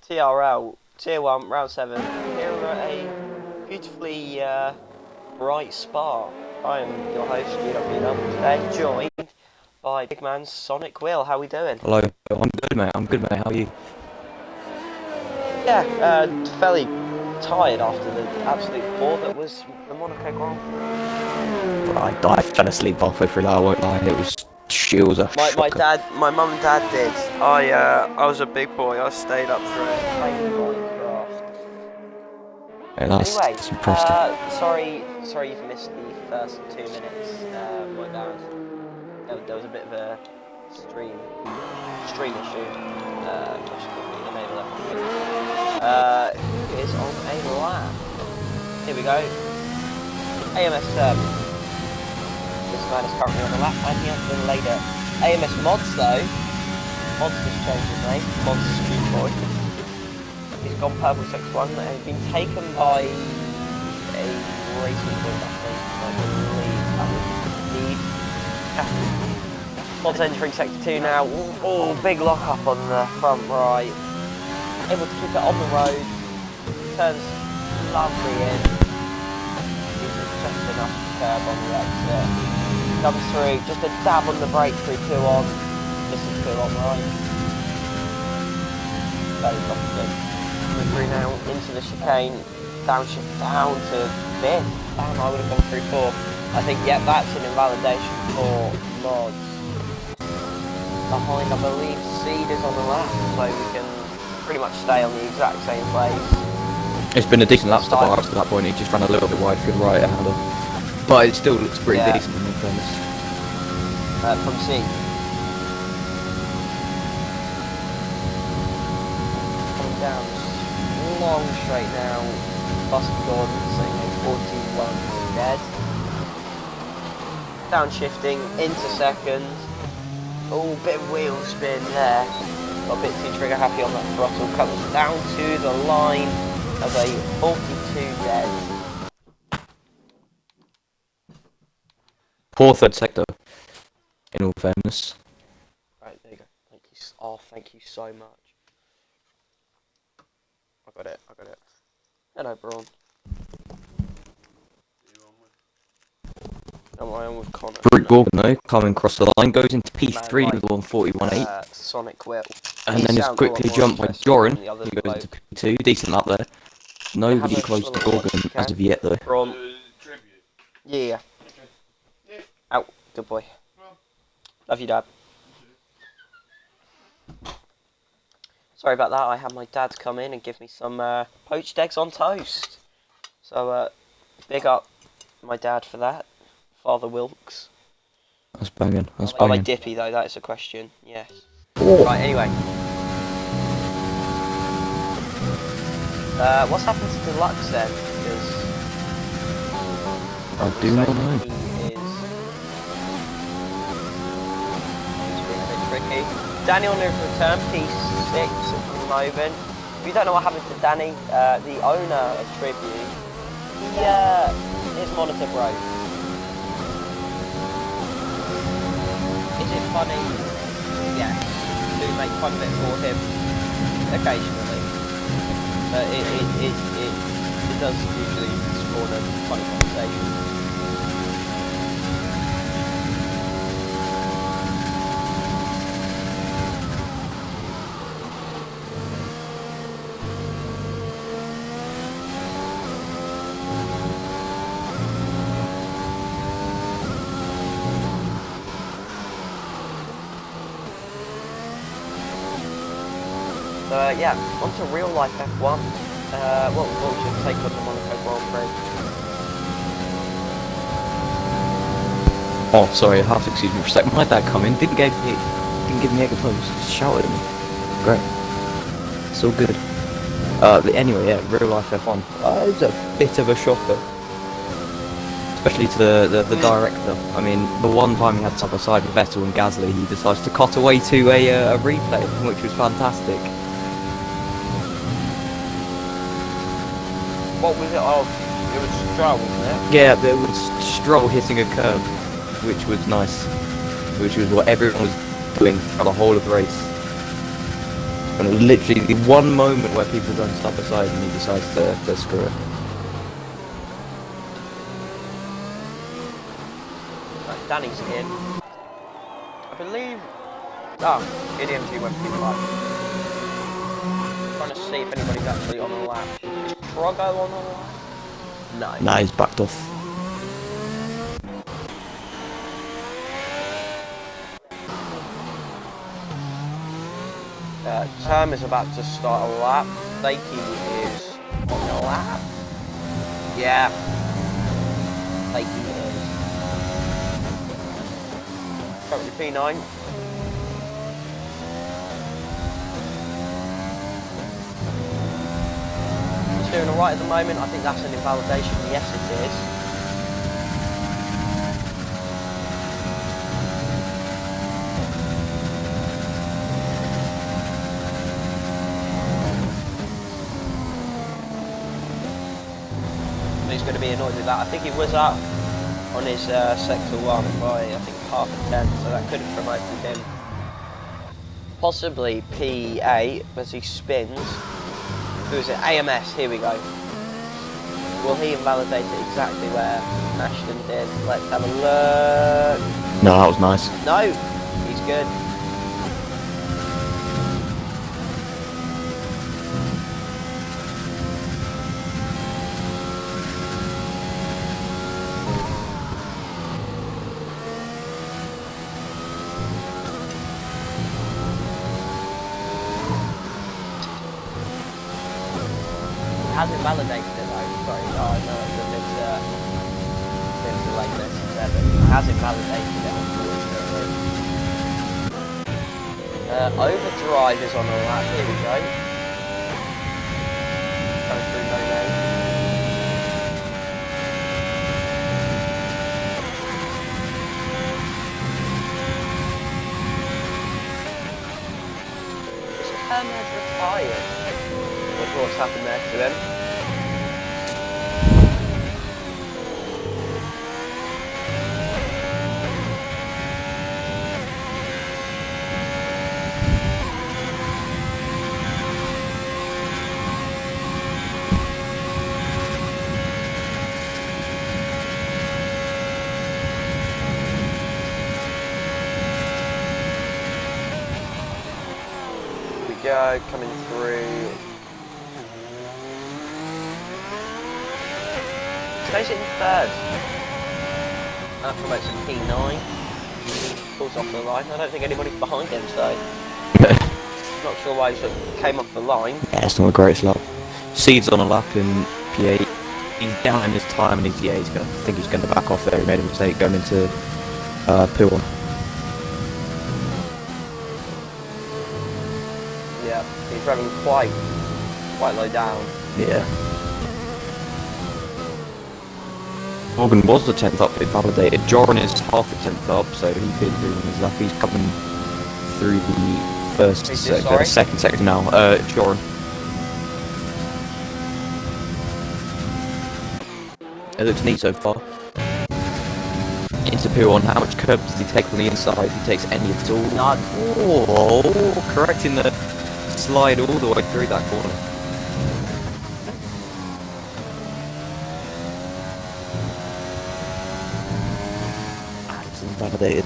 TRL Tier 1 Round 7 here at a beautifully bright spa. I am your host GdubVdub, today joined by big man Sonic Will. How we doing? Hello, I'm good mate, how are you? Yeah, fairly tired after the absolute bore that was the Monaco Grand Prix. I fell asleep halfway through that, I won't lie, it was My mum and dad did. I was a big boy, I stayed up for it, playing Minecraft. Yeah, that's impressive. Sorry you've missed the first 2 minutes. My bad. There was a bit of a stream issue. I should probably enable that. Who is on a lap? Here we go. AMS this man is currently on the lap and he has been laid at AMS Mods though. Mods has changed his name. Mods Street Boy. He's gone purple 6-1 and he's been taken by a racing team, I believe that was Indeed. Mods entering sector 2 now. Oh, big lock up on the front right. Able to keep it on the road. Turns lovely in. Uses just enough curb on the exit. Comes through, just a dab on the brake through 2 on. This is 2 on right. Very confident. Coming through now into the chicane. Downshift down to 5th. Damn, I would have gone through 4th. I think, yeah, that's an invalidation for Mods. Behind, I believe, Seed is on the lap, so we can pretty much stay on the exact same place. It's been a decent lap stop up to that point, he just ran a little bit wide through the right handle. But it still looks pretty decent in fairness. From Seed. Coming down long straight now. Buster Gordon saying a 41 dead. Downshifting into second. Oh, bit of wheel spin there. Got a bit too trigger happy on that throttle. Comes down to the line as a 42 dead. Poor third sector, in all fairness. Right, there you go. Thank you. Oh, thank you so much. I got it. Hello, Braun. Am I on with Connor? Brute Gorgon though, coming across the line, goes into P3 with 141.8. Sonic Will. And then is quickly jumped by Joran, who goes into P2, decent up there. Nobody close to Gorgon as of yet though. Braun. Yeah. Out. Good boy. Love you, Dad. Sorry about that, I had my dad come in and give me some poached eggs on toast. So, big up my dad for that. Father Wilkes. That's banging, Are they dippy though? That is a question. Yes. Oh. Right, anyway. What's happened to Deluxe then? Because I do not know. He's been a bit tricky. Danny on his return, P6 at the moment. If you don't know what happened to Danny, the owner of Tribune, his monitor broke. Is it funny? Yes. Do make fun of it for him occasionally, but it does usually spawn a funny conversation. So yeah, on to real life F1. What was your take on the Monaco Grand Prix? Oh, sorry, half excuse me for a second. My dad come in, didn't give me egg and toast, just shouted at me. Great. It's all good. But anyway, yeah, real life F1. It was a bit of a shocker. Especially to the director. I mean, the one time he had side by side with Vettel and Gasly, he decides to cut away to a replay, which was fantastic. What was it of? It was Stroll, wasn't it? Yeah, there was Stroll hitting a curb, which was nice. Which was what everyone was doing for the whole of the race. And it was literally the one moment where people go and stop aside and he decides to screw it. Right, Danny's in. I believe... Oh, GdubVdub went pretty light. Trying to see if anybody's actually on the lap. Is Trogo on the lap? No. Nah, he's backed off. Term is about to start a lap. Fakey is on the lap. Yeah. Fakey is. Currently P9. He's doing alright at the moment. I think that's an invalidation. Yes, it is. He's going to be annoyed with that. I think he was up on his sector 1 by I think half a tenth, so that could have promoted him. Possibly P8 as he spins. Who is it? AMS, here we go. Will he invalidate it exactly where Ashton did? Let's have a look. No, that was nice. No, he's good. Hasn't validated it though, sorry, oh no, it's a bit delayed this, but hasn't validated it unfortunately. Overdrive is on the lap, here we go. Going through no name. Is Kermit retired? What's happened there to him? Here we go, coming through. Stays in third. That promotes him P9. Pulls off the line. I don't think anybody's behind him, so not sure why he sort of came off the line. Yeah, it's not a great lap. Seed's on a lap in P8. He's down in his time and I think he's going to back off there. He made a mistake going into P1. Yeah, he's running quite low down. Yeah. Morgan was the 10th up, it validated. Joran is half a 10th up, so he could do his lap. He's coming through the second sector now. Joran. It looks neat so far. Into P1, how much curb does he take on the inside? If he takes any at all? None. Oh, correcting the slide all the way through that corner. Validated.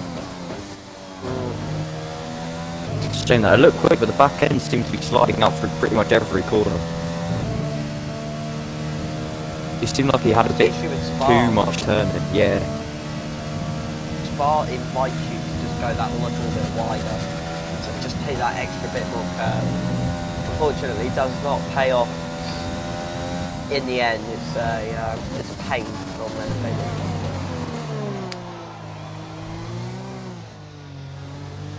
It's a shame that it looked quick, but the back end seemed to be sliding out through pretty much every corner. It seemed like he had a bit too much turning, yeah. Spa invites you to just go that little bit wider, so just take that extra bit more curve. Unfortunately, it does not pay off in the end. It's a pain from them.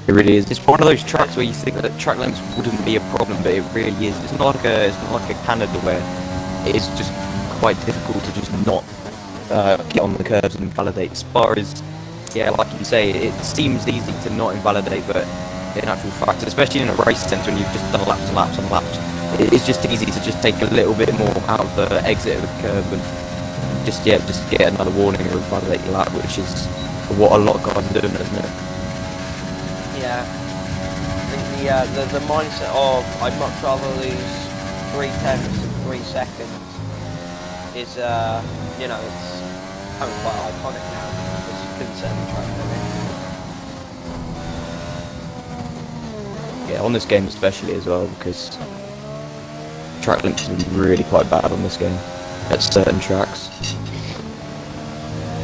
It really is. It's one of those tracks where you think that track lengths wouldn't be a problem, but it really is. It's not like a Canada where it is just quite difficult to just not get on the curves and invalidate. Spa is, yeah, like you say, it seems easy to not invalidate, but in actual fact, especially in a race sense when you've just done laps and laps and laps, it's just easy to just take a little bit more out of the exit of the curve and just get another warning or invalidate your lap, which is what a lot of guys are doing, isn't it? Yeah, I think the the mindset of I'd much rather lose 3/10 than 3 seconds is you know, it's kind of quite iconic now. It's concerning track for me. Yeah, on this game especially as well, because track links are really quite bad on this game at certain tracks.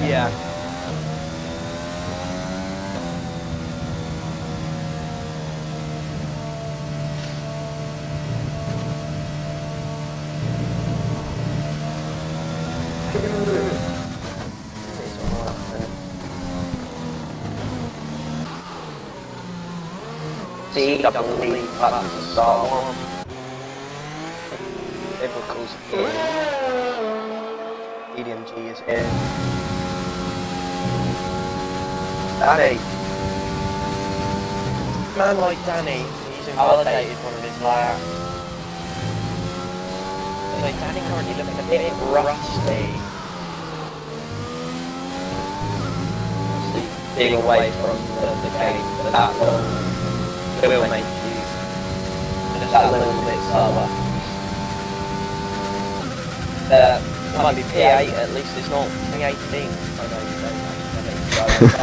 Yeah. GdubVdub button to start one. Liverpool's in. EDMG is in. Danny. Man like Danny, he's invalidated one of his laps. So Danny currently looking a bit rusty. Being away from the game for that long will make you just that little bit slower. Might be P8, at least it's not P18. I know you don't actually go.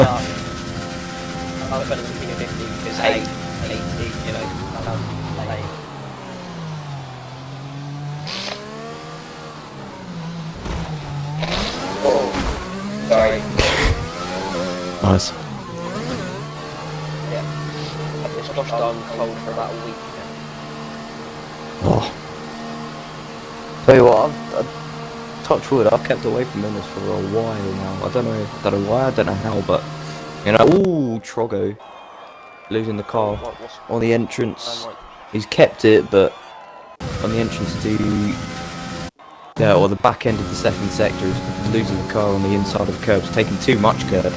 I was better than P15 because 8, 18, you know, that sounds late. Oh, sorry. Nice. Yeah. It's just gone cold for about a week now. Oh. Tell you what, I've touch wood, I've kept away from Menace for a while now. I don't know why, I don't know how, but you know, ooh, Trogo losing the car on the entrance. He's kept it, but on the entrance to or the back end of the second sector, he's losing the car on the inside of the curbs, taking too much curb,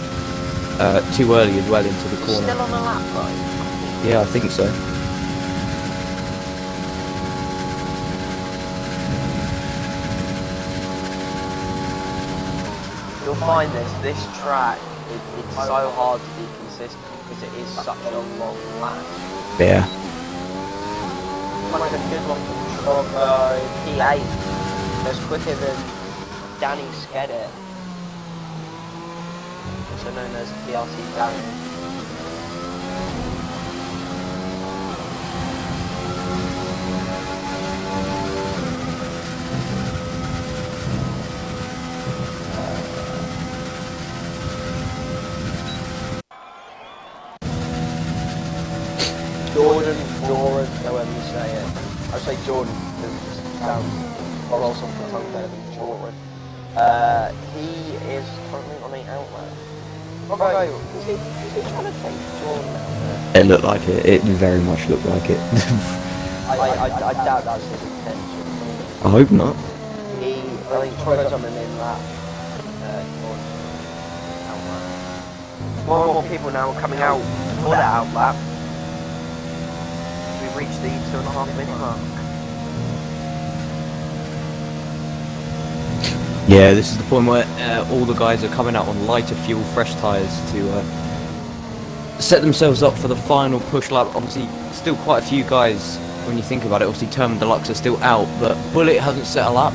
too early as well into the corner. Still on the lap, right? Yeah, I think so. You'll find this track, it's so hard to be consistent because it is such a long lap. Yeah. Like a good one from Trogo, P8, that's quicker than Danny Skedder, also known as PRT Danny. Jordan, however you say it. I say Jordan because it just sounds rolls off the tongue better than Jordan. He is currently on an outlet. Okay, is he trying to take Jordan out there? It looked like it. It very much looked like it. I doubt that's his intention. I hope not. I think Troy's on an in-lap. Outlet. More and more people now are coming out for that outlap. We've reached the 2.5 minute mark. Yeah, this is the point where all the guys are coming out on lighter fuel, fresh tyres to set themselves up for the final push lap. Obviously, still quite a few guys, when you think about it. Obviously, Termin Deluxe are still out, but Bullet hasn't set a lap.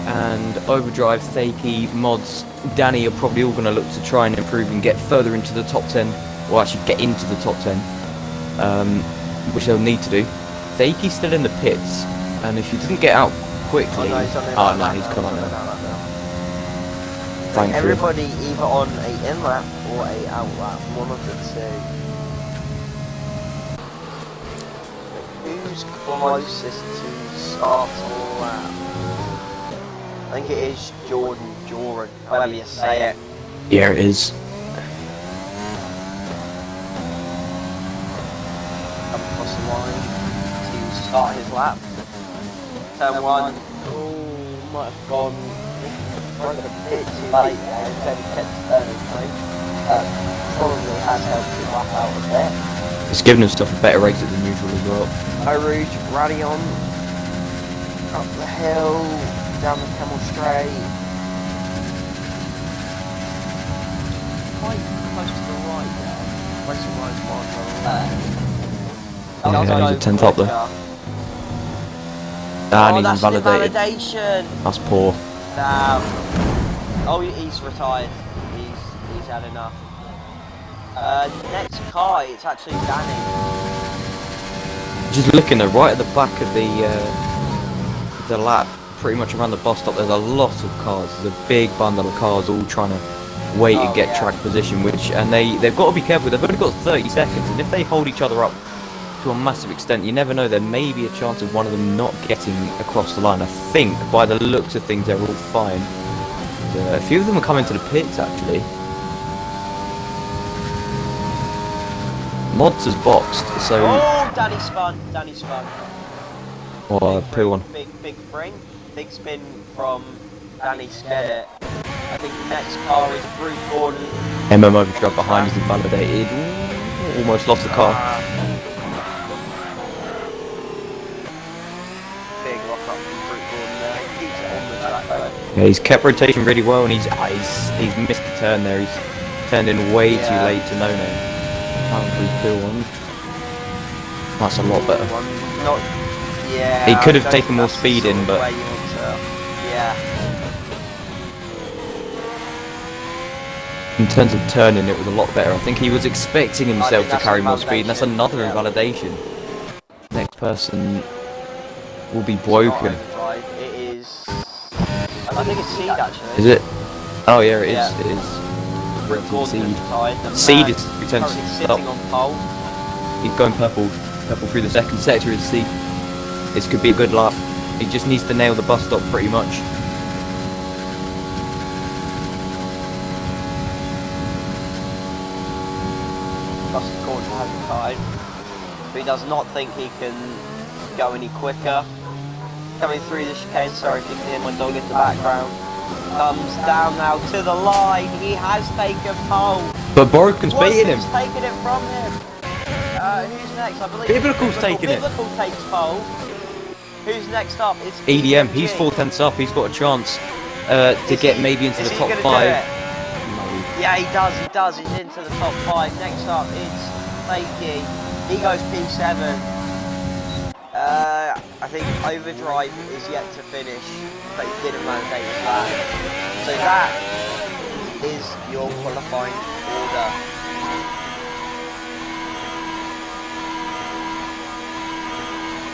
And Overdrive, Thakey, Mods, Danny are probably all going to look to try and improve and get further into the top 10, or actually get into the top 10, which they'll need to do. Thakey's still in the pits, and if you didn't get out quickly... Oh no, he's come on now. Thankfully. Everybody either on a in-lap or a out-lap, one of the two. Who's closest to start a lap? I think it is Jordan, however you say it. Yeah, it is. Come across the line to start his lap. Turn 1. Oh, might have gone a bit too late there. Instead he kept turning through. Probably has helped him lap out a bit. It's given himself a better exit than usual as well. Rouge, Radion, up the hill, down the Camel Straight. Quite close to the right there. Racing Ride's one on the left. Yeah, he's a 10th up there. And he's that's an invalidated. invalidation. That's poor. Damn. Oh, he's retired. He's had enough. Next car, it's actually Danny. Just looking there, right at the back of the lap, pretty much around the bus stop, there's a lot of cars. There's a big bundle of cars all trying to wait and get track position, and they've got to be careful. They've only got 30 seconds, and if they hold each other up to a massive extent, you never know, there may be a chance of one of them not getting across the line. I think by the looks of things they're all fine. A few of them are coming to the pits actually. Mods has boxed, so... Oh, Danny spun. Oh, P1. Big spin from Danny, scared it. I think the next car is Bruce Gordon. Overdrive behind is invalidated. Ooh, almost lost the car. Big lock up from Bruce Gordon there. He keeps it on the track though. Yeah, he's kept rotation really well, and he's missed the turn there. He's turned in way too late to no. That's a lot better. He could have taken more speed in, but in terms of turning, it was a lot better. I think he was expecting himself to carry more speed, and that's another invalidation. Next person will be broken. It is. I think it's Seed actually. Is it? Oh yeah, it is. Yeah. It is. Seed. Seed is returns to sitting on pole. He's going purple through the second sector is Seed. This could be a good lap. He just needs to nail the bus stop pretty much. Buster Gordon has time, but he does not think he can go any quicker. Coming through the chicane, sorry if you can hear my dog in the background. Comes down now to the line. He has taken pole. But Borken's beating him. Who's taking it from him? Who's next? I believe Biblical's taking it. Biblical takes pole. Who's next up? It's EDM. He's 4/10 up. He's got a chance to get maybe into the top 5. Yeah, he does. He's into the top 5. Next up, it's Fakey. He goes P7. I think Overdrive is yet to finish, but he didn't validate his lap. So that is your qualifying order.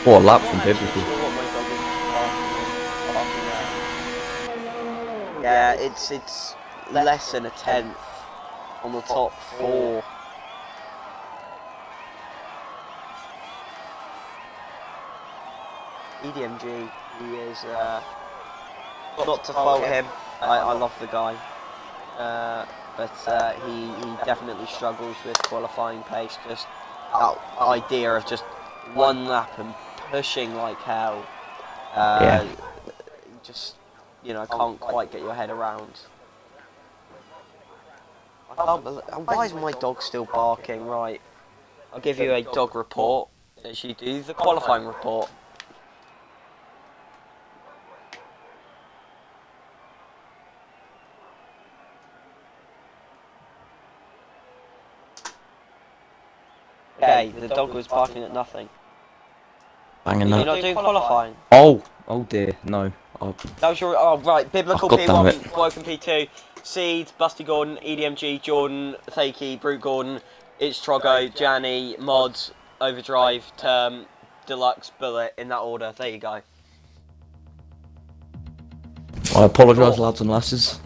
What a lap from Biblical. Yeah, it's less than a 10th on the top 4. EDMG, he is not to fault him. I love the guy, but he definitely struggles with qualifying pace. Just that idea of just one lap and pushing like hell. Just can't quite get your head around. Why is my dog still barking? Right, I'll give you a dog report as you do the qualifying report. Okay, the dog was barking at nothing. Banging You're that. not doing qualifying. Oh dear, no. That was your. Oh right, Biblical God damn P1, Woken P2, Seed, Busty Gordon, EDMG, Jordan, Fakey, Brute Gordon, It's Trogo, Janny, Mods, Overdrive, Term, Deluxe, Bullet, in that order. There you go. I apologise, lads and lasses.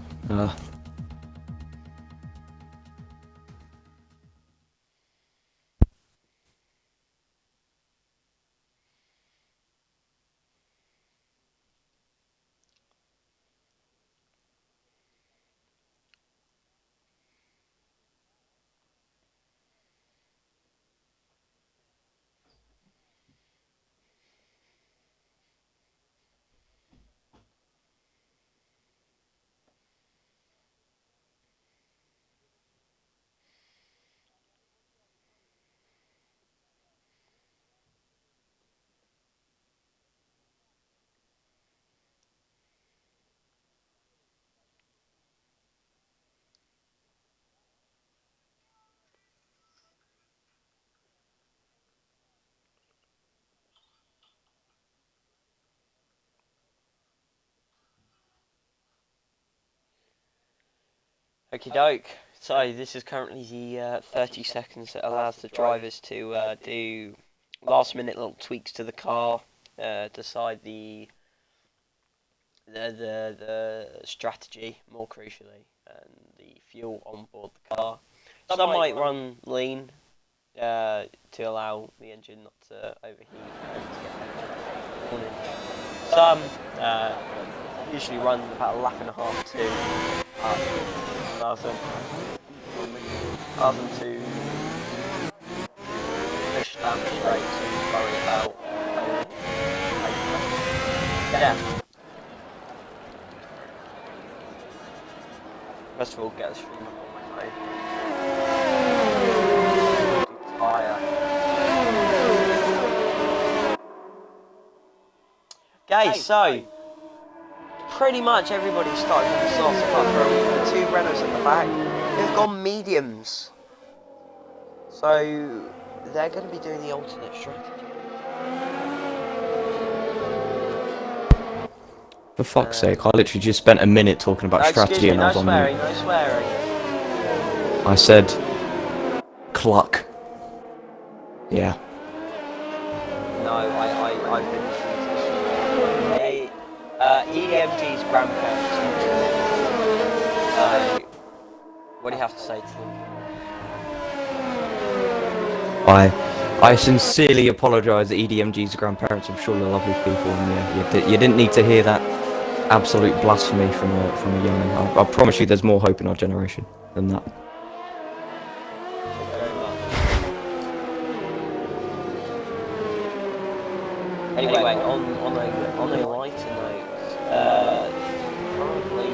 Okie doke. So this is currently the 30 seconds that allows the drivers to do last minute little tweaks to the car, decide the strategy, more crucially, and the fuel on board the car. Some might run lean to allow the engine not to overheat and to get petrol. Some usually run about a lap and a half to allow them to push down the straights and worry about yeah. First of all, get the stream up on my phone. Tyre. Okay, so pretty much everybody's starting from the soft apart from the two Renaults at the back. They've gone mediums. So they're going to be doing the alternate strategy. For fuck's sake, I literally just spent a minute talking about strategy and I was on mute. No swearing. I said, cluck. Yeah. No, I've been listening to this. EDMG's grandparents. What do you have to say to them? I sincerely apologise to EDMG's grandparents. I'm sure they're lovely people, and yeah, you didn't need to hear that absolute blasphemy from a young. I promise you, there's more hope in our generation than that. Anyway, on a lighter note, currently,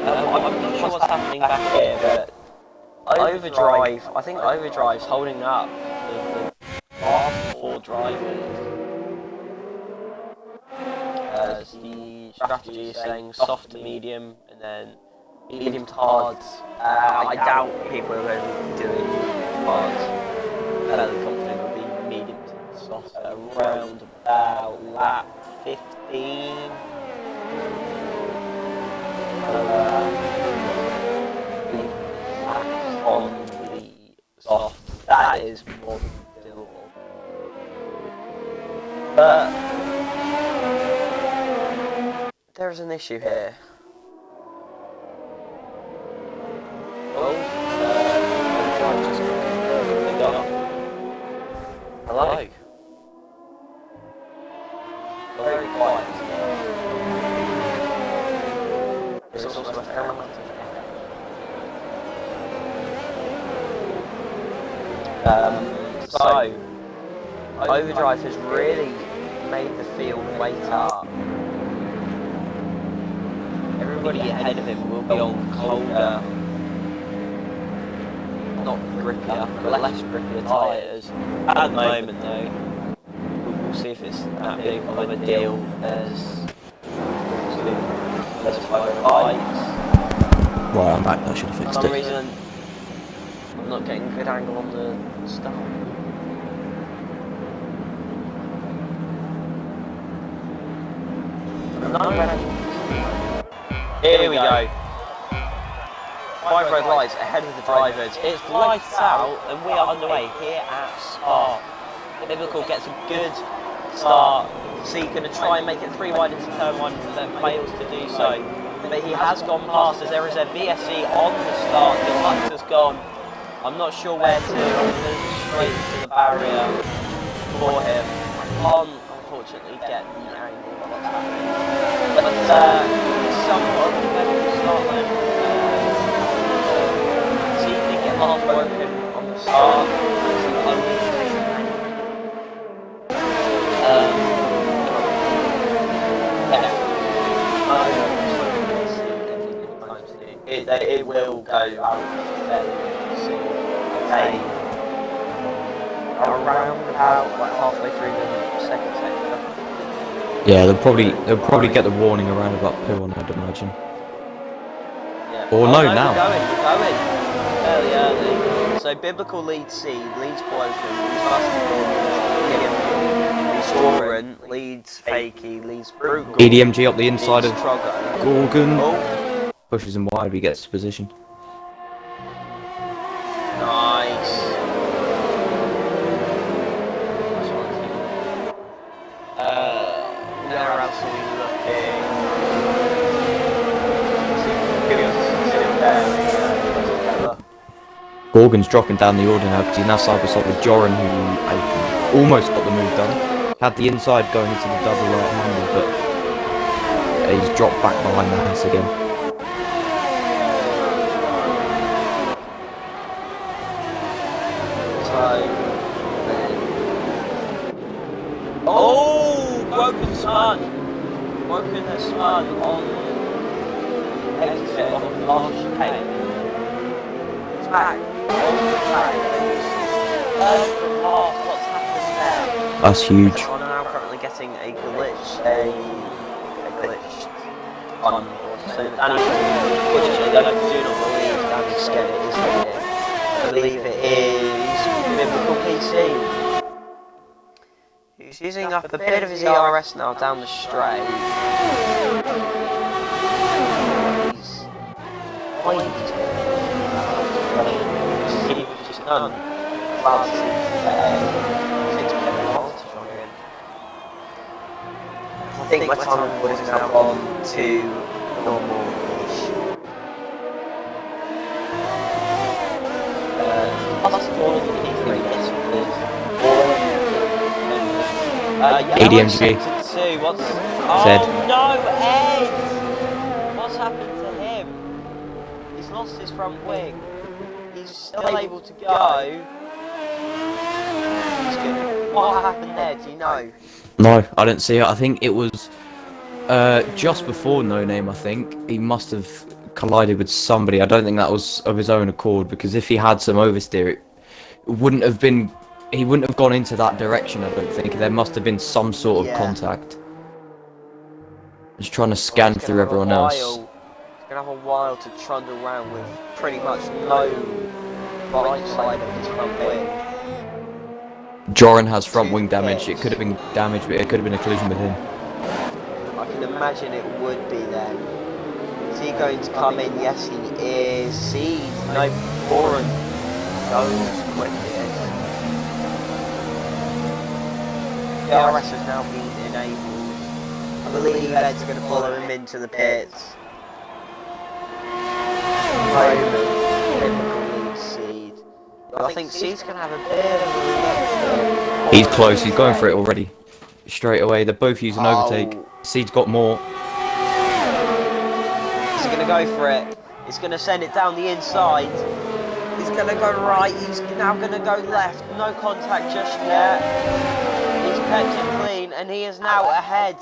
I'm not sure what's happening back here, but Overdrive, I think Overdrive's holding up the last four drivers. As the strategy is saying soft to medium, and then medium to hard. I doubt people are going to be doing hard. Fairly confident it will be medium to soft around about lap 15. On the soft, that is more than doable. But there's an issue here. Hello? Very quiet. There's also an element of so, Overdrive has really made the field wait up. Everybody ahead of him will be on colder, not grippier, but less grippier tyres. At the moment though, we'll see if it's that big of a deal as bikes. Right, I'm back. I should have fixed For some it. reason, I'm not getting a good angle on the start. Here we go. 5 red lights ahead of the drivers. It's lights out and we are underway here at Spa. Biblical gets a good start. C going to try and make it 3 wide into turn 1, but fails to do so. But he has gone past as there is a VSE on the start. The light has gone. I'm not sure where to. I'm moving straight to the barrier for him. I can't unfortunately get the angle of what's happening. But somewhat of a better start then. See if he can get hard broken on the start. That's the only position. It will go out fairly soon. Okay. Around about like halfway through the second sector. Yeah, they'll probably get the warning around about P1, I'd imagine. Yeah. Or no, now. We're going fairly early. So Biblical leads C, leads Bloken, leads Soren, leads Fakey, leads Brutal. EDMG up the inside of Trogo. Gorgon. Oh. Pushes him wide, he gets to position. Russell looking. Gorgon's dropping down the order now because he's now side by side with Joran, who almost got the move done. Had the inside going into the double right handle, but he's dropped back behind the house again. Oh, Woken has spun on exit on launch tape. It's back. What's happened there? That's huge. I'm now currently getting a glitch, a glitch on. So, and unfortunately, I do not believe Danny's scared it is leading. I believe it is Biblical PC. He's using up a bit of his ERS now down the straight. He's just done. I think my time board is now on to normal-ish. Last ball of the P3, yes, ADMG. What's... Said. Oh no, Ed! What's happened to him? He's lost his front wing. He's still able to go. What happened there, do you know? No, I didn't see it. I think it was just before No Name, I think. He must have collided with somebody. I don't think that was of his own accord, because if he had some oversteer, it wouldn't have been... He wouldn't have gone into that direction, I don't think. There must have been some sort of contact. Just trying to scan through everyone else. He's going to have a while to trundle around with pretty much no right side of his front wing. Joran has front wing damage. It could have been damage, but it could have been a collision with him. I can imagine it would be then. Is he going to come in? Yes, he is. Seed. No, Boren goes quickly. The RS has now been enabled. I believe Ed's going to follow him into the pits. Seed. I think Seed's going to have a bit of a... He's close. He's going for it already. Straight away. They're both using overtake. Seed's got more. He's going to go for it. He's going to send it down the inside. He's going to go right. He's now going to go left. No contact just yet. Kept it clean, and he is now ahead.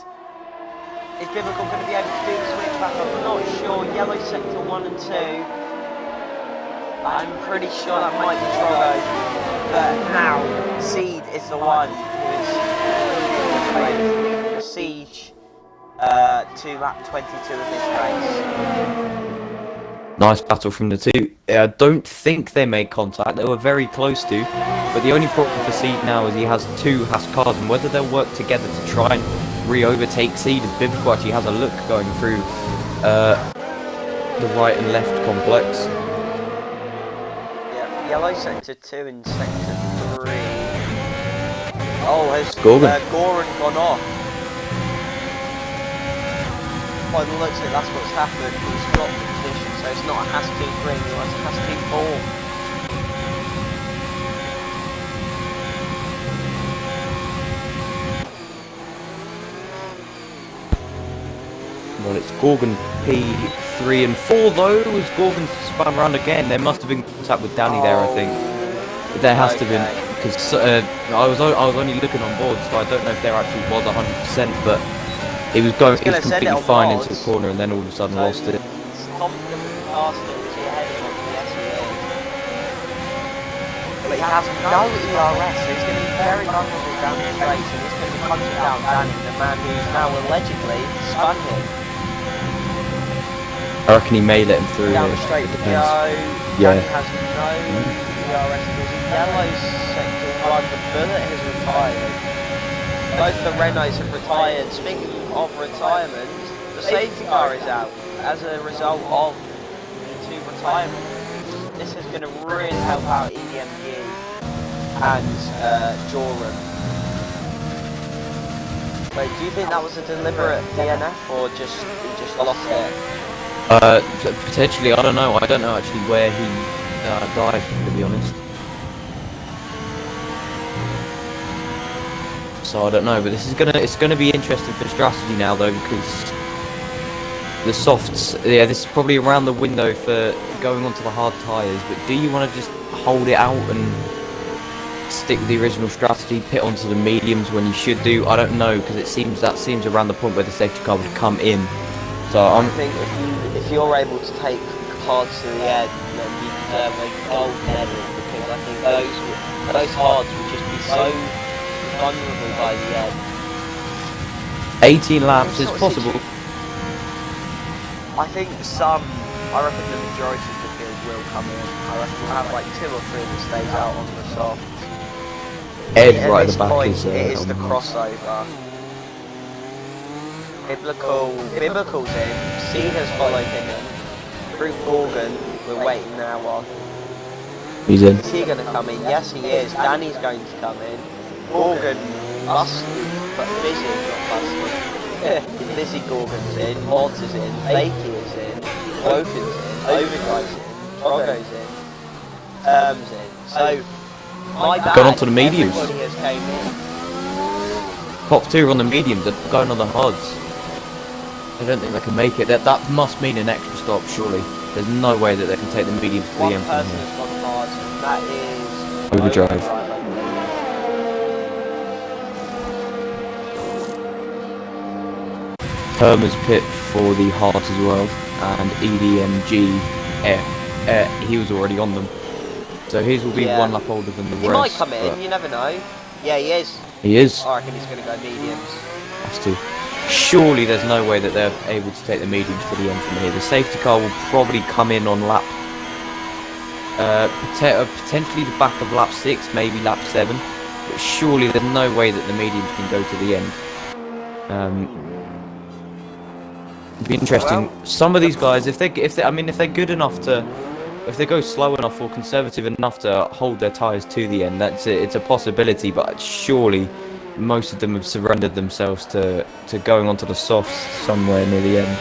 Is Biblical going to be able to do the switch back? I'm not sure. Yellow sector 1 and 2. I'm pretty sure that might be Trogo. But now, Seed is the one who is siege to lap 22 of this race. Nice battle from the two. I don't think they made contact. They were very close to. But the only problem for Seed now is he has two Haas cars, and whether they'll work together to try and re-overtake Seed, as Biblical actually has a look going through the right and left complex. Yeah, yellow sector 2 and sector 3. Oh, has Goran gone off? By the looks of it, that's what's happened. He's dropped the position, so it's not a Haas 2-3, it's a Haas 2-4. Well, it's Gorgon P3 and 4 though, as Gorgon spun around again. There must have been contact with Danny there, I think. There has to have been, because I was only looking on board, so I don't know if there actually was 100%, but he was going, he was completely fine into the corner, and then all of a sudden lost it. But he has no ERS, so he's going to be very vulnerable down the straight, and he's going to be punching down Danny, the man who's now allegedly spun him. I reckon he may let him through. Down the straight we go. Yeah. Danny has no ERS. There's a yellow sector 1. The Bullet has retired. Both the Renaults have retired. Speaking of retirement, the safety car is out as a result of the two retirements. This is going to really help out EDMG and Joran. Wait, do you think that was a deliberate DNF or just he just lost it? Potentially, I don't know. I don't know actually where he died, to be honest. So I don't know, but it's gonna be interesting for strategy now though, because the softs, yeah, this is probably around the window for going onto the hard tyres. But do you want to just hold it out and stick with the original strategy, pit onto the mediums when you should do? I don't know, because that seems around the point where the safety car would come in. So I think if you're able to take hards to the end, then you deserve a gold medal, because I think those hards would just be so vulnerable by the end. 18 laps is possible. I think I reckon the majority of the field will come in. I reckon we'll have like 2 or 3 that stays out on the soft. Ed right at the back is it is the crossover. Biblical's in, Cena's followed him in. Group Morgan, we're waiting now on. He's in. Is he going to come in? Yes, he is. Danny's going to come in. Morgan, busted, but busy, not busted. Lizzie Gorgon's in, Mods is in, Fakey is in, Woken's in, Overdrive's in, Drogo's in, Term's in. So, my bad. Gone on to the mediums. Everybody has came in. Top 2 are on the mediums, they're going on the hards. I don't think they can make it. That must mean an extra stop, surely. There's no way that they can take the mediums to the end from One person here. has gone hard, and that is Overdrive. Termer's pit for the hards as well, and EDMG, he was already on them. So his will be 1 lap older than the rest. He might come in, you never know. Yeah, he is. He is. I reckon he's going to go mediums. Has to. Surely there's no way that they're able to take the mediums to the end from here. The safety car will probably come in on lap... potentially the back of lap 6, maybe lap 7. But surely there's no way that the mediums can go to the end. It'd be interesting. Well, some of these guys, if they're good enough to... If they go slow enough or conservative enough to hold their tyres to the end, it's a possibility, but surely most of them have surrendered themselves to going onto the softs somewhere near the end.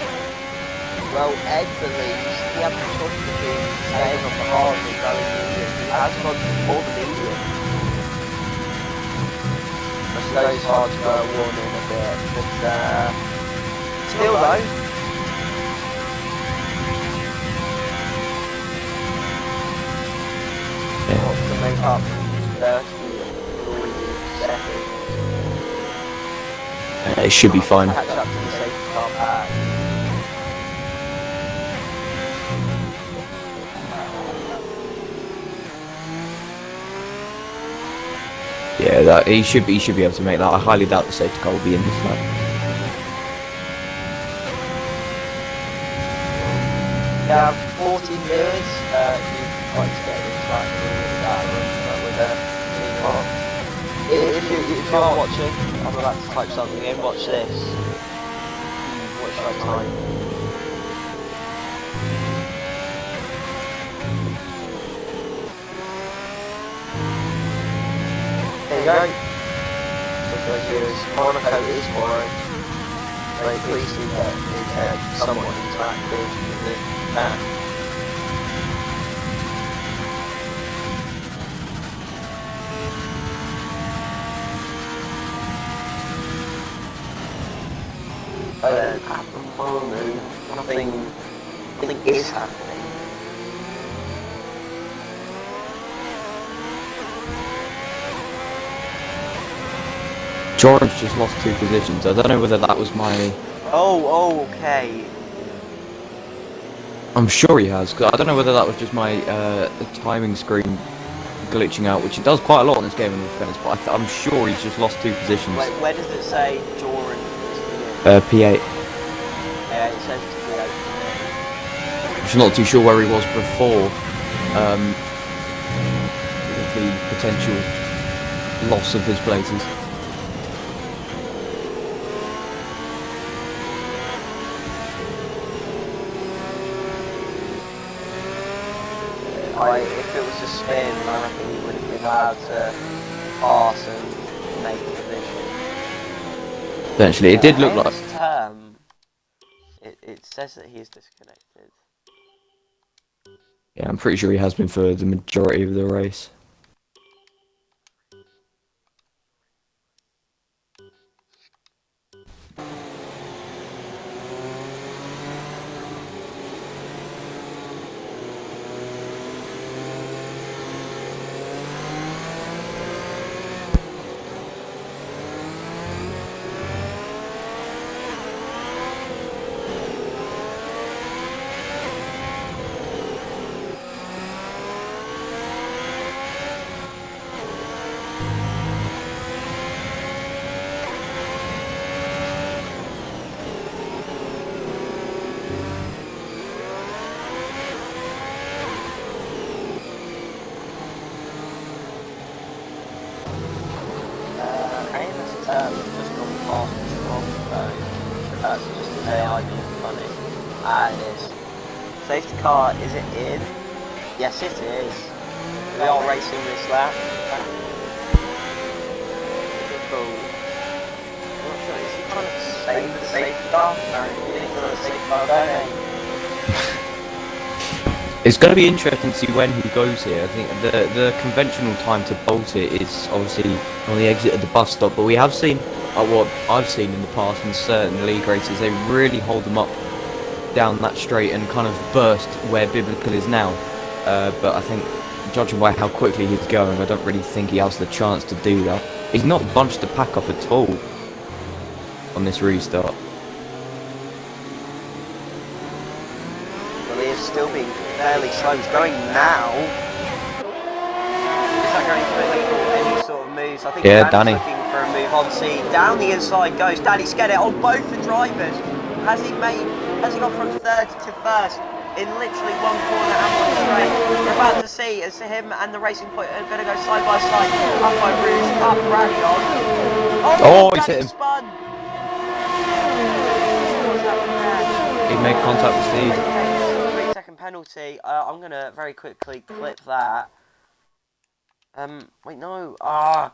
Well, Ed believes he has the choice between staying on the hard and going medium. He has gone for the medium. I suppose hard to go a warning a bit, but still though. To make up 30 seconds. It should be fine. Catch up to the safety car back. Yeah, he should be able to make that. I highly doubt the safety car will be in this lap. Yeah, 14 minutes. You'd like to get this back with if you're watching, I'm about to type something in. Watch this. What should I type? There you go. Monaco is boring. Very pleased to get somewhat interactive with the fan. At the moment, nothing is happening. George just lost 2 positions. I don't know whether that was my... Oh, okay. I'm sure he has, because I don't know whether that was just my timing screen glitching out, which it does quite a lot in this game in defense, but I'm sure he's just lost 2 positions. Wait, where does it say Joran is P8. Yeah, it says it's P8. I'm just not too sure where he was before the potential loss of his places. If it was a spin, I reckon he would have been allowed to pass and make a position. Essentially, it did look like. His term, it says that he is disconnected. Yeah, I'm pretty sure he has been for the majority of the race. Amos' term has just gone past the wrong though. That's just an AI being funny. It is. Safety car, is it in? Yes, it is. We are racing this lap. Cool. I'm not sure, is he trying to save the safety car? Apparently, he's trying to safety car going. It's going to be interesting to see when he goes here. I think the conventional time to bolt it is obviously on the exit of the bus stop, but we have seen, what I've seen in the past in certain league races, they really hold them up down that straight and kind of burst where Biblical is now. But I think, judging by how quickly he's going, I don't really think he has the chance to do that. He's not bunched the pack up at all on this restart. Well, he is still being fairly slow. He's going now. Is that going to make any sort of moves? I think Danny's looking for a move on C. Down the inside goes Danny's get it on both the drivers. Has he gone from third to first in literally one corner and one straight? We're about to see as him and the Racing Point are going to go side by side. Up by Rouge, up Rally on. Oh, he's hit him. Spun. He made contact with Steve. 3-second penalty. I'm going to very quickly clip that. Wait, no. I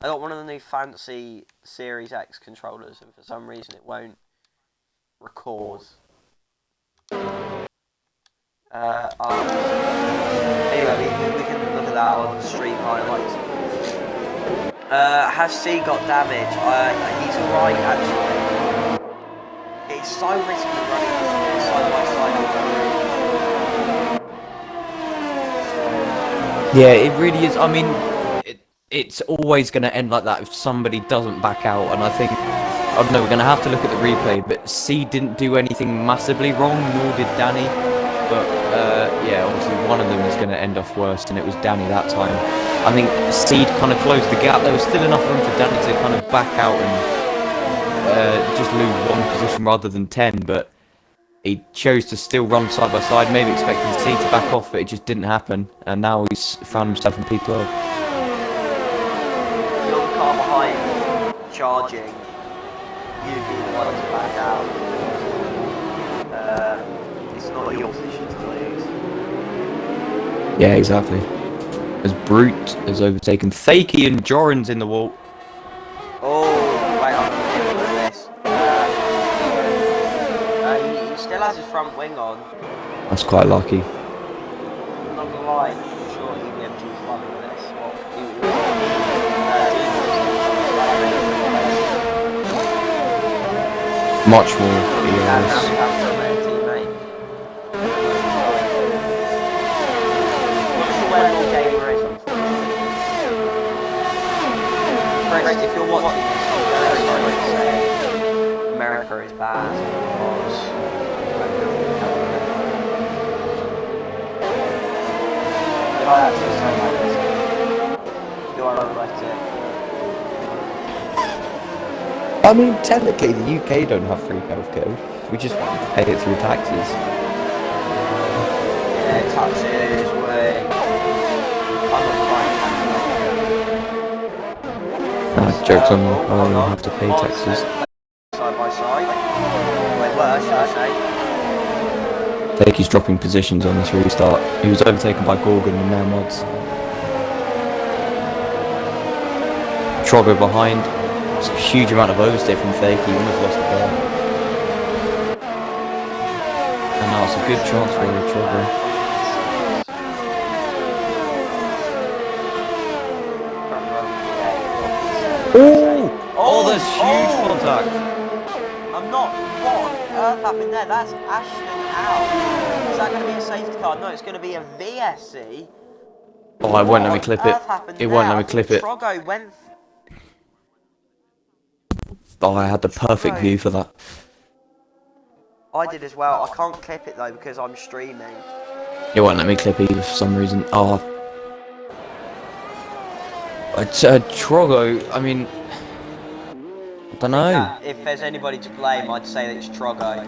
got one of the new fancy Series X controllers, and for some reason it won't record. Anyway, we can look at that on stream highlights. Has C got damage? He's alright actually. It's so risky running side by side. Yeah, it really is. I mean, it's always going to end like that if somebody doesn't back out, and I think, I don't know, we're going to have to look at the replay, but C didn't do anything massively wrong, nor did Danny, but yeah, obviously one of them is going to end off worse, and it was Danny that time. I think C kind of closed the gap. There was still enough room for Danny to kind of back out and just lose one position rather than 10, but he chose to still run side by side, maybe expecting C to back off, but it just didn't happen, and now he's found himself in P12. You're the car behind, charging. You'd be the one to back out. It's not your position to lose. Yeah, exactly. As Brute has overtaken Fakey and Joran's in the wall. Oh, wait, I'm going to look at this. He still has his front wing on. That's quite lucky. I'm not going to lie, I'm sure he'd be able to use one of this. Much more EOS. If you're watching this, I'm very sorry to say America is bad because if I actually say like this, do I regret it? I mean, technically the UK don't have free healthcare. We just pay it through taxes. Yeah, taxes, way. I'm not crying. Jokes on, I don't have to pay taxes. Side by side. Wait, what should I say? Fakey's dropping positions on this restart. He was overtaken by Gorgon and now Mods. Trogger behind. It's a huge amount of oversteer from Fake. He almost lost it there. And now it's a good chance for the Tribune. Oh, there's huge contact. I'm not. What on earth happened there? That's Ashton out. Is that going to be a safety car? No, it's going to be a VSC. Oh, it won't let me clip it. It won't let me clip it. Trogo went. Oh, I had the perfect view for that. I did as well. I can't clip it though because I'm streaming. It won't let me clip either for some reason. Oh. It's Trogo, I mean, I don't know. If there's anybody to blame, I'd say that it's Trogo.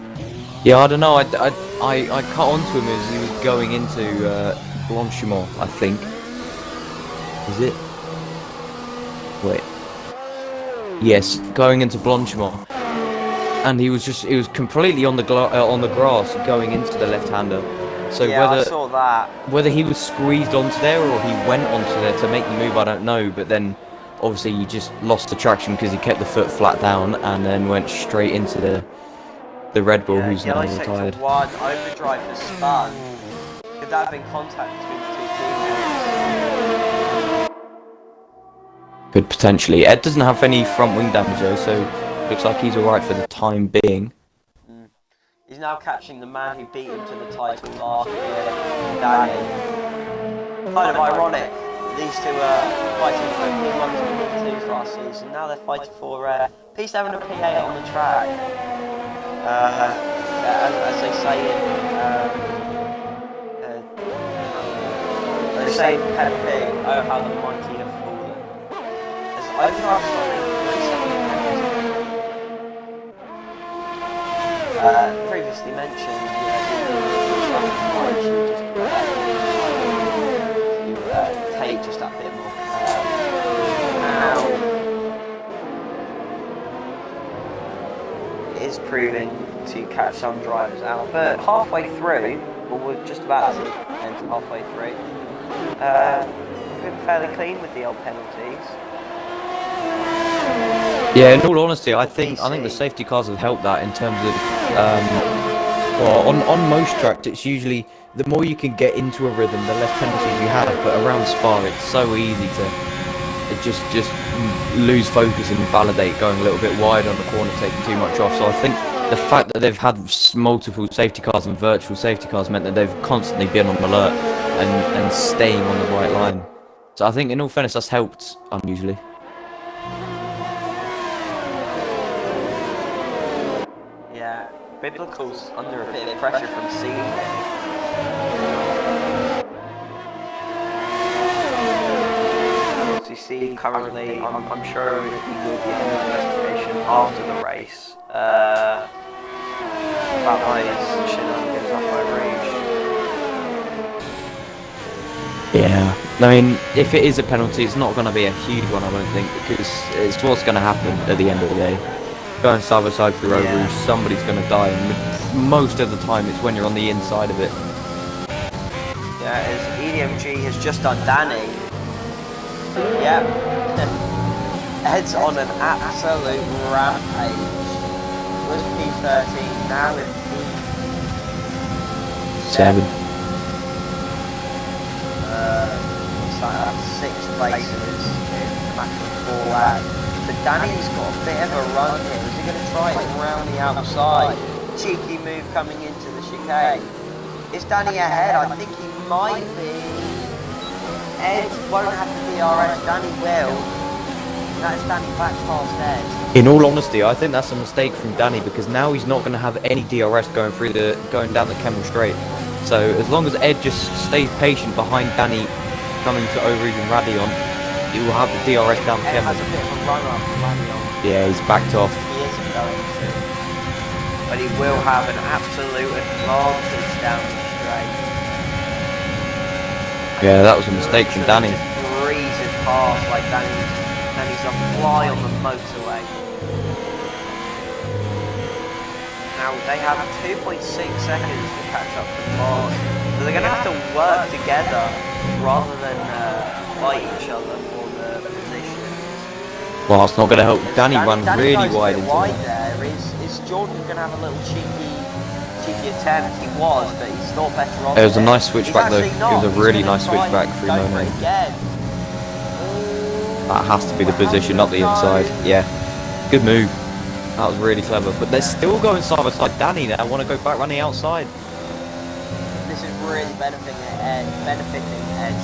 Yeah, I don't know. I cut onto him as he was going into Blanchimont, I think. Is it? Wait. Yes, going into Blanchimont, and he was completely on the grass going into the left-hander. So yeah, I saw that. Whether he was squeezed onto there or he went onto there to make the move, I don't know. But then, obviously, he just lost the traction because he kept the foot flat down and then went straight into the Red Bull, who's now retired. One overdrive for spun. Could that have been contact between the two teammates? Could potentially. Ed doesn't have any front wing damage though, so looks like he's alright for the time being. He's now catching the man who beat him to the title last year, Danny. Kind of ironic. These two are fighting for P1s and P2s last season. Now they're fighting for P7 and P8 on the track. As they say in Pep Pig, oh how the mighty have fallen. As overdraft previously mentioned, take just that bit more. Now it is proving to catch some drivers out, but halfway through, well, we're just about to enter halfway through. We've been fairly clean with the old penalties. Yeah, in all honesty, I think the safety cars have helped that in terms of, well, on most tracks, it's usually the more you can get into a rhythm, the less penalties you have. But around Spa, it's so easy to just lose focus and validate going a little bit wide on the corner, taking too much off. So I think the fact that they've had multiple safety cars and virtual safety cars meant that they've constantly been on alert and staying on the right line. So I think, in all fairness, that's helped unusually. Biblical's under a bit of pressure from C. So you see, currently, I'm sure he will be in the investigation after the race. About my shenanigans off my rage. Yeah, I mean, if it is a penalty, it's not going to be a huge one, I don't think, because it's what's going to happen at the end of the day. Going side by side through road rouge, somebody's going to die, and most of the time it's when you're on the inside of it. Yeah, as EDMG has just done Danny. Yep. Ed's on an absolute rampage. Was P13, now with P7. It's like 6 places in the maximum 4 laps. But Danny's got a bit of a run here. Is he going to try it around the outside? Cheeky move coming into the chicane. Is Danny ahead? I think he might be. Ed won't have the DRS. Danny will. That's Danny back past Ed. In all honesty, I think that's a mistake from Danny because now he's not going to have any DRS going down the Kemmel Straight. So as long as Ed just stays patient behind Danny coming to Overeem and Radion, he will have the DRS down the Kemmel. Has a bit of a run up Radion. Yeah, he's backed off. He isn't going to. But he will have an absolute advantage down the straight. Yeah, that was a mistake from Danny. Just breezes past like Danny's a fly on the motorway. Now they have 2.6 seconds to catch up to Mars. So they're going to have to work together rather than fight each other for the positions. Well, it's not going to help. Danny ran Danny really goes a wide bit into wide that. there. Is Jordan going to have a little cheeky attempt? He was, but he's thought better of it. It was a nice He's switchback though. actually It not. was a He's really gonna nice try switchback and through go no for it name. again. That has to be the How's position, it not the inside. going? Yeah, good move. That was really clever. But they're still going side by side. Danny now want to go back running outside. This is really benefiting Ed,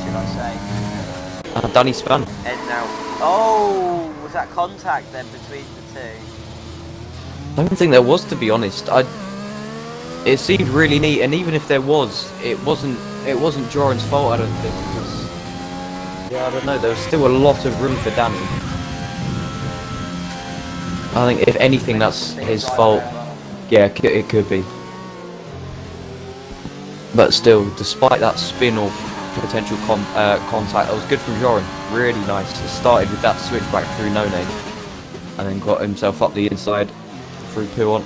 should I say. Danny spun. Ed now. Oh, was that contact then between the two? I don't think there was, to be honest. It seemed really neat, and even if there was, it wasn't Joran's fault. I don't think. Because, yeah, I don't know. There was still a lot of room for Danny. I think if anything, that's his fault. Yeah, it could be. But still, despite that spin or potential contact, that was good from Joran. Really nice. It started with that switchback through no name, and then got himself up the inside through P1.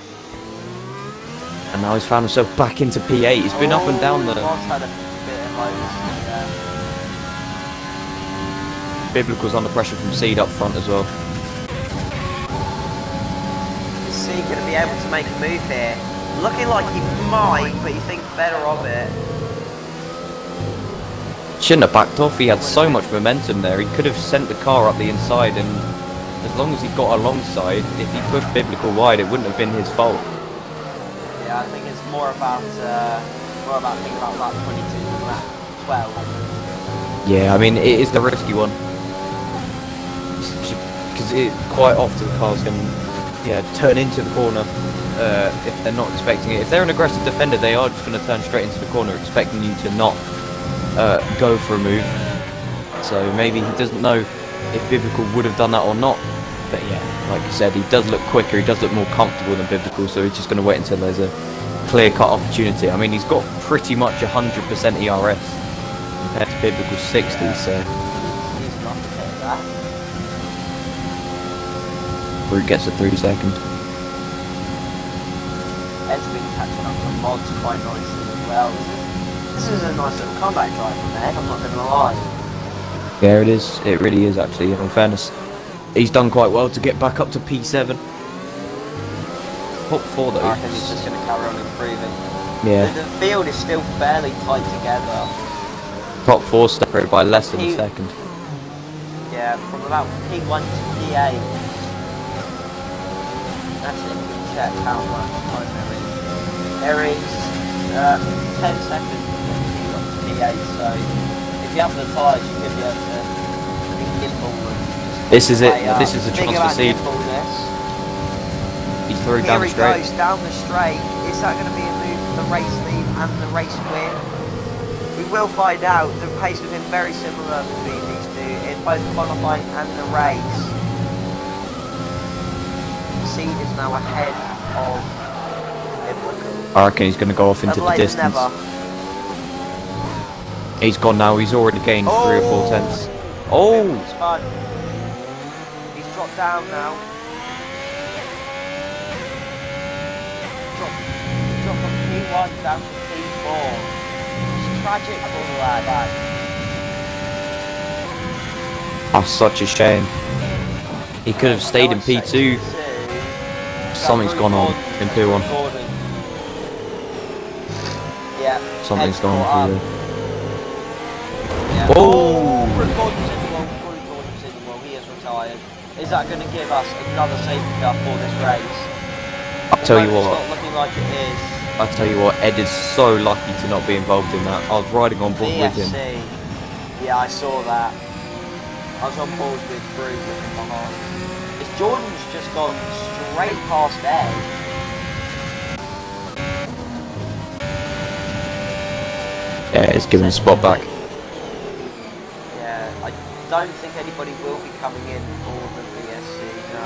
And now he's found himself back into P8. He's been up and down the... Biblical's under pressure from Seed up front as well. Is Seed going to be able to make a move here? Looking like he might, but he thinks better of it. Shouldn't have backed off. He had so much momentum there. He could have sent the car up the inside, and as long as he got alongside, if he pushed Biblical wide, it wouldn't have been his fault. Yeah, I think it's more about thinking about lap 22 than lap 12. Yeah, I mean, it is the risky one. Because quite often cars can turn into the corner if they're not expecting it. If they're an aggressive defender, they are just going to turn straight into the corner expecting you to not go for a move. So maybe he doesn't know if Biblical would have done that or not. But yeah, like you said, he does look quicker, he does look more comfortable than Biblical, so he's just going to wait until there's a clear-cut opportunity. I mean, he's got pretty much 100% ERS compared to Biblical's 60, so... He's not to take that. Brute gets a 3 second. Ed's been catching up to mods quite nicely as well. This is a nice little comeback drive from Ed, I'm not going to lie. Yeah, it is. It really is, actually, in all fairness. He's done quite well to get back up to P7. Top 4 though. I think he's just going to carry on improving. Yeah. The field is still fairly tight together. Top 4 separated by less than a second. Yeah, from about P1 to P8. That's it, we can check how much time there is. There is 10 seconds between P1 to P8, so if you have the tyres you could be able to be gimbal. This is it. This is the chance to see. He's through down the straight. Here he goes down the straight. Is that going to be a move for the race lead and the race win? We will find out. The pace has been very similar between these two in both qualifying and the race. Seed is now ahead of Biblical. I reckon he's going to go off into the distance. He's gone now. He's already gained 3 or 4 tenths. Oh! It's fun. He's dropped down now. Dropped from P1 down to P4. It's tragic for the lad. That's such a shame. He could have stayed in P2. Something's gone on in P1. Yeah. Something's gone on for yeah. Oh! Gordon's in the wall. He is retired. Is that going to give us another safety car for this race? I'll tell you what. It's not looking like it is. I'll tell you what. Ed is so lucky to not be involved in that. I was riding on board with him. Yeah, I saw that. I was on board with Bruce looking behind. It's Jordan's just gone straight past Ed. Yeah, it's giving the spot back. Yeah, I don't think anybody will be coming in for the VSC, no.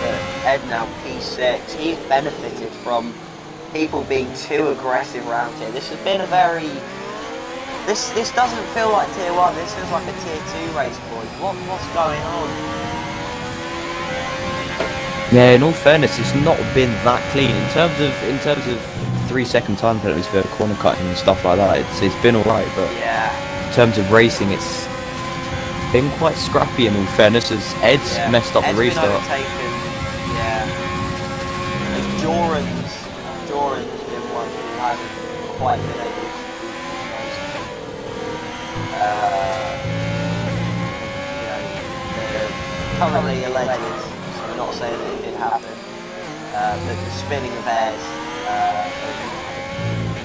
But Ed now P6, he's benefited from people being too aggressive around here. This has been a very... This doesn't feel like Tier 1, this feels like a Tier 2 race, boys. What's going on? Yeah, in all fairness, it's not been that clean in terms of 3-second time penalties for corner cutting and stuff like that. It's been alright, but Yeah. in terms of racing, it's been quite scrappy in all fairness, as Ed's messed up the Ed's restart. been overtaken. Yeah. And Joran's been one who hasn't quite been able to do currently alleged, so we're not saying that it did happen, but the spinning of airs,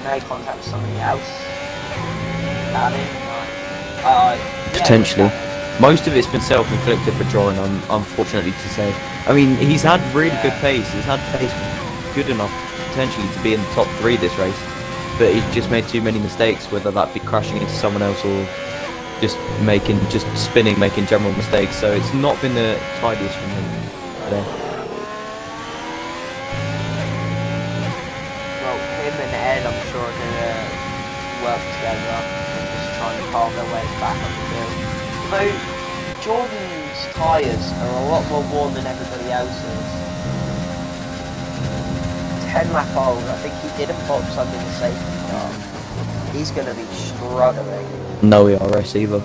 made contact with somebody else. Potentially. Most of it's been self-inflicted for Joran, unfortunately to say. I mean, he's had really good pace. He's had pace good enough potentially to be in the top 3 this race, but he's just made too many mistakes, whether that be crashing into someone else or just spinning, making general mistakes. So it's not been the tidiest from him today. Well, him and Ed, I'm sure, are going to work together and just try and carve their way back up the field. Although Jordan's tyres are a lot more worn than everybody else's. 10 lap old, I think he didn't box under the safety car. He's going to be struggling. No ERS either.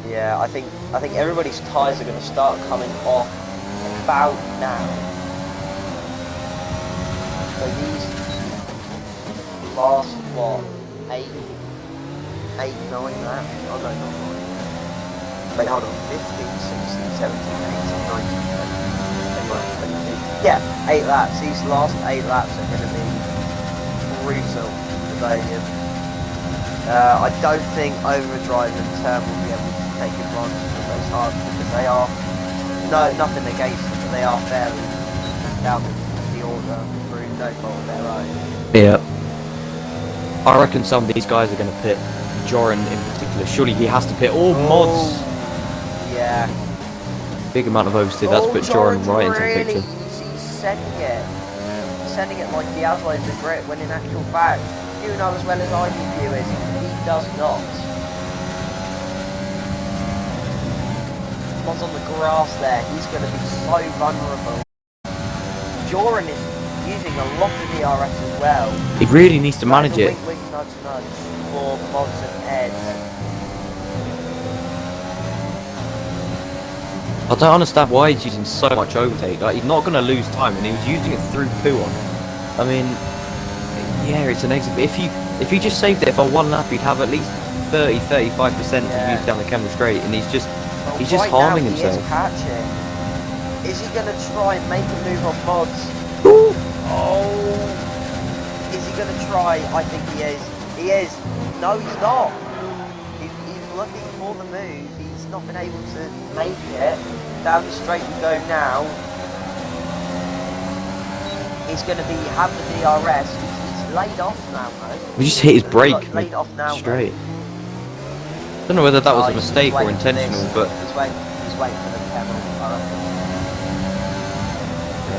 Yeah, I think everybody's tyres are going to start coming off about now. So these last, what, 8, 9 laps? Oh no, not 9. Wait, hold on, 15, 16, 17, 18, 19, 20, 22. Yeah, 8 laps. These last 8 laps are going to be brutal for Belgium. I don't think Overdrive and Turn will be able to take advantage of those hard because they are, nothing against them, but they are fairly down the order through no fault of their own. Yeah. I reckon some of these guys are going to pit Joran in particular. Surely he has to pit all mods. Yeah. Big amount of oversteer. That's put Joran right into the picture. He's sending it like he has loads of grip, when in actual fact, you know as well as I do, viewers, he does not. Mod's on the grass there, he's going to be so vulnerable. Joran is using a lot of DRS as well. He really needs to manage it. Wink, nudge, nudge for Mods and Ed. I don't understand why he's using so much overtake. Like, he's not going to lose time, and he was using it through Puon. I mean, yeah, it's an exit. If he just saved it for one lap, he'd have at least 30-35% to use down the camera straight, and he's just harming himself. He is catching. Is he going to try and make a move on Mods? Ooh. Oh, is he going to try? I think he is. He is. No, he's not. He's looking for the move. He's not been able to make it. Down the straight we go now. He's going to have the DRS. He's laid off now, though. We just hit his brake laid off now, straight. I don't know whether that was a mistake or intentional, but he's waiting for the camera.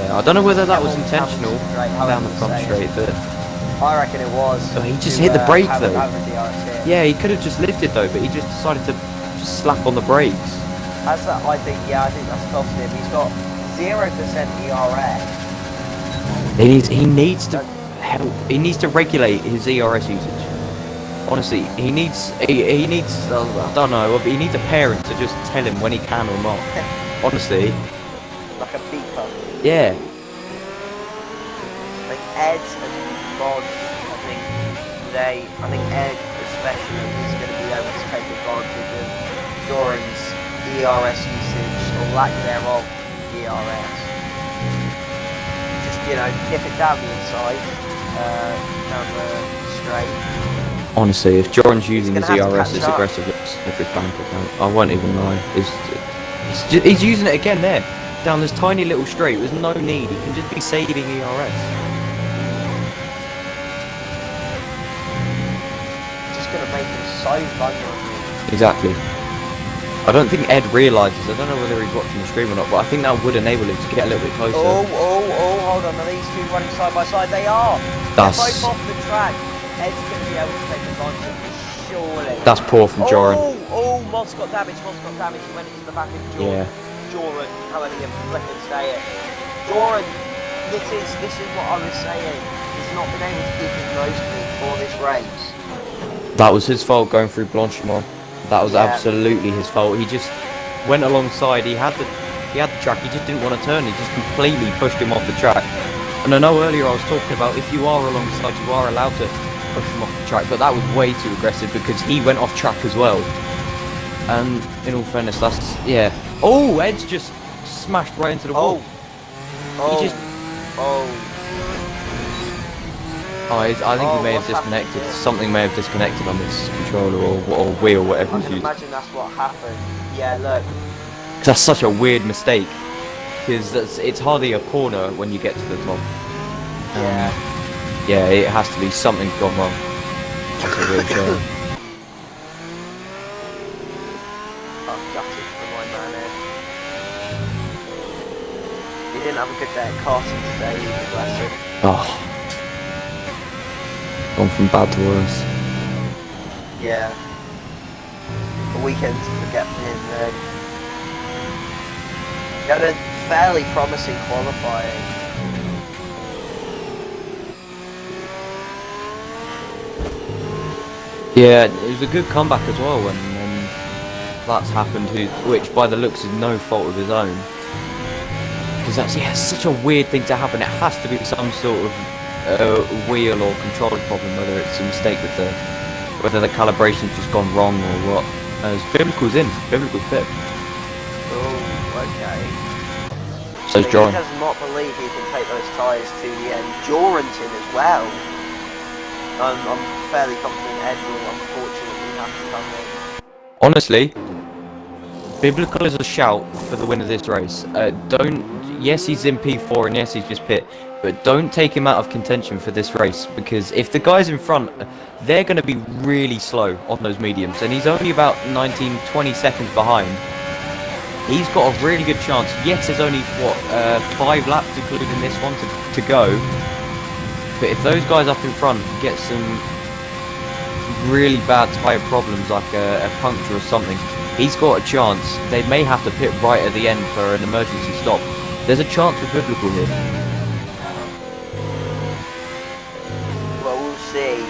yeah, I don't know whether that was intentional down the front straight, but I reckon it was. Oh, he just hit the brake though. Yeah, he could have just lifted though, but he just decided to just slap on the brakes. I think that's cost him. He's got 0% ERS. He needs to help. He needs to regulate his ERS usage. Honestly, he needs. I don't know. But he needs a parent to just tell him when he can or not. Honestly. Like a beeper. Yeah. Like Ed and Mods, I think Ed especially is going to be able to take advantage of Joran's ERS usage or lack thereof ERS. Just dip it down the inside, down the straight. Honestly, if Joran's using his ERS as aggressive as every bank account, I won't even lie. He's using it again there, down this tiny little straight. There's no need. He can just be saving ERS. Just gonna make him so vulnerable. Exactly. I don't think Ed realises. I don't know whether he's watching the stream or not, but I think that would enable him to get a little bit closer. Oh, hold on. Are these two running side by side? They are. They're both off the track. Ed's going to be able to take advantage of this, surely. That's poor from Joran. Mods got damage. He went into the back of Joran, however you flipping say it. Joran, this is what I was saying. This is not been able to keep his nose clean for this race. That was his fault going through Blanchimont. That was Yeah. absolutely his fault. He just went alongside. He had the track. He just didn't want to turn. He just completely pushed him off the track. And I know earlier I was talking about if you are alongside, you are allowed to push him off the track. But that was way too aggressive because he went off track as well. And in all fairness, that's Oh, Ed's just smashed right into the wall. Oh. He just. I think he may have disconnected. Something may have disconnected on this controller or wheel, whatever I he's can used. imagine that's what happened. Yeah, look. That's such a weird mistake, because it's hardly a corner when you get to the top. Yeah, it has to be something gone wrong. That's a real shame. I'm gutted for my man Ed. He didn't have a good day at karting today, either, bless him. Oh, gone from bad to worse. Yeah. A weekend to forget for him then. He had a fairly promising qualifying. Yeah, it was a good comeback as well when that's happened, which by the looks is no fault of his own. Because that's such a weird thing to happen. It has to be some sort of wheel or control problem, whether it's a mistake with whether the calibration's just gone wrong or what. As Biblical's in, Biblical's pit. Oh, okay. So's Joran. He does not believe he can take those tyres to the end. Joran's in as well. I'm fairly confident Ed will unfortunately have to come in. Honestly, Biblical is a shout for the win of this race. Yes, he's in P4 and yes, he's just pit, but don't take him out of contention for this race, because if the guys in front, they're going to be really slow on those mediums, and he's only about 19-20 seconds behind. He's got a really good chance. Yes, there's only 5 laps including this one to go, but if those guys up in front get some really bad tyre problems like a puncture or something, he's got a chance. They may have to pit right at the end for an emergency stop. There's a chance for Biblical here. Well, we'll see.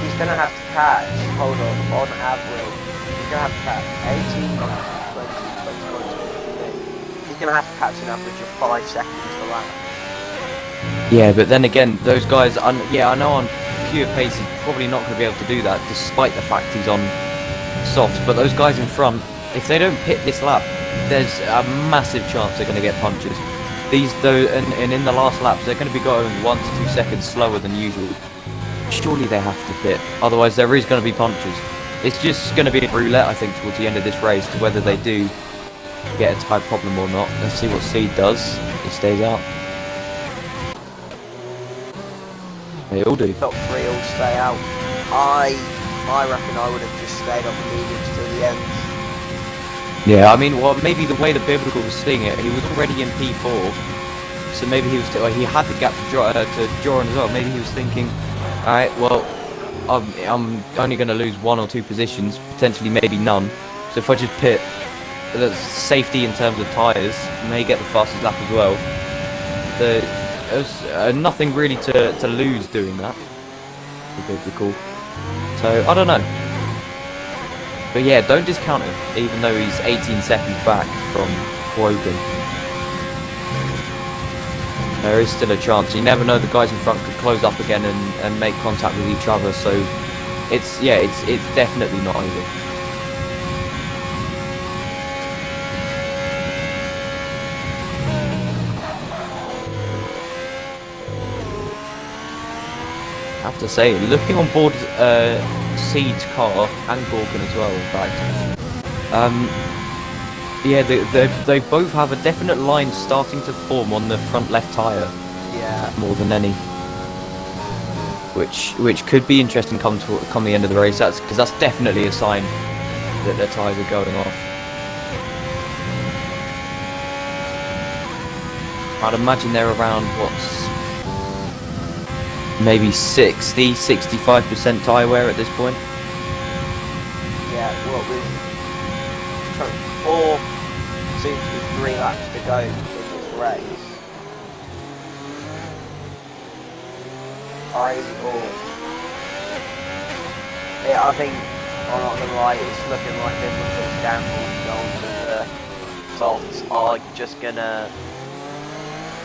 He's going to have to catch, hold on average, he's going to have to catch 18, 20, 21, 22. He's going to have to catch an average of 5 seconds per lap. Yeah, but then again, those guys, I know on pure pace he's probably not going to be able to do that, despite the fact he's on softs. But those guys in front, if they don't pit this lap, there's a massive chance they're going to get punctures. And in the last laps, they're going to be going 1 to 2 seconds slower than usual. Surely they have to pit, otherwise there is going to be punctures. It's just going to be a roulette, I think, towards the end of this race, to whether they do get a tyre problem or not. Let's see what Seed does. He stays out. They all do. Top 3 all stay out. I reckon I would have just stayed on the mediums till the end. Yeah, I mean, well, maybe the way the Biblical was seeing it, he was already in P4, so maybe he had the gap to Joran as well. Maybe he was thinking, all right, well, I'm only going to lose 1 or 2 positions, potentially maybe none. So if I just pit, the safety in terms of tyres, may get the fastest lap as well. There's nothing really to lose doing that. The Biblical. So I don't know. But yeah, don't discount him, even though he's 18 seconds back from Wogan. There is still a chance. You never know, the guys in front could close up again and make contact with each other, so it's definitely not over. I have to say, looking on board Seed's car and Gorgon as well, in fact, yeah, they both have a definite line starting to form on the front left tyre. Yeah. More than any, which could be interesting come the end of the race. Because that's definitely a sign that their tyres are going off. I'd imagine they're around maybe 60-65% tyre wear at this point. Yeah, well, with 4, soon to be 3 laps to go in this race. Yeah, I think I'm not gonna lie, it's looking like this was a gamble going to the softs are just gonna,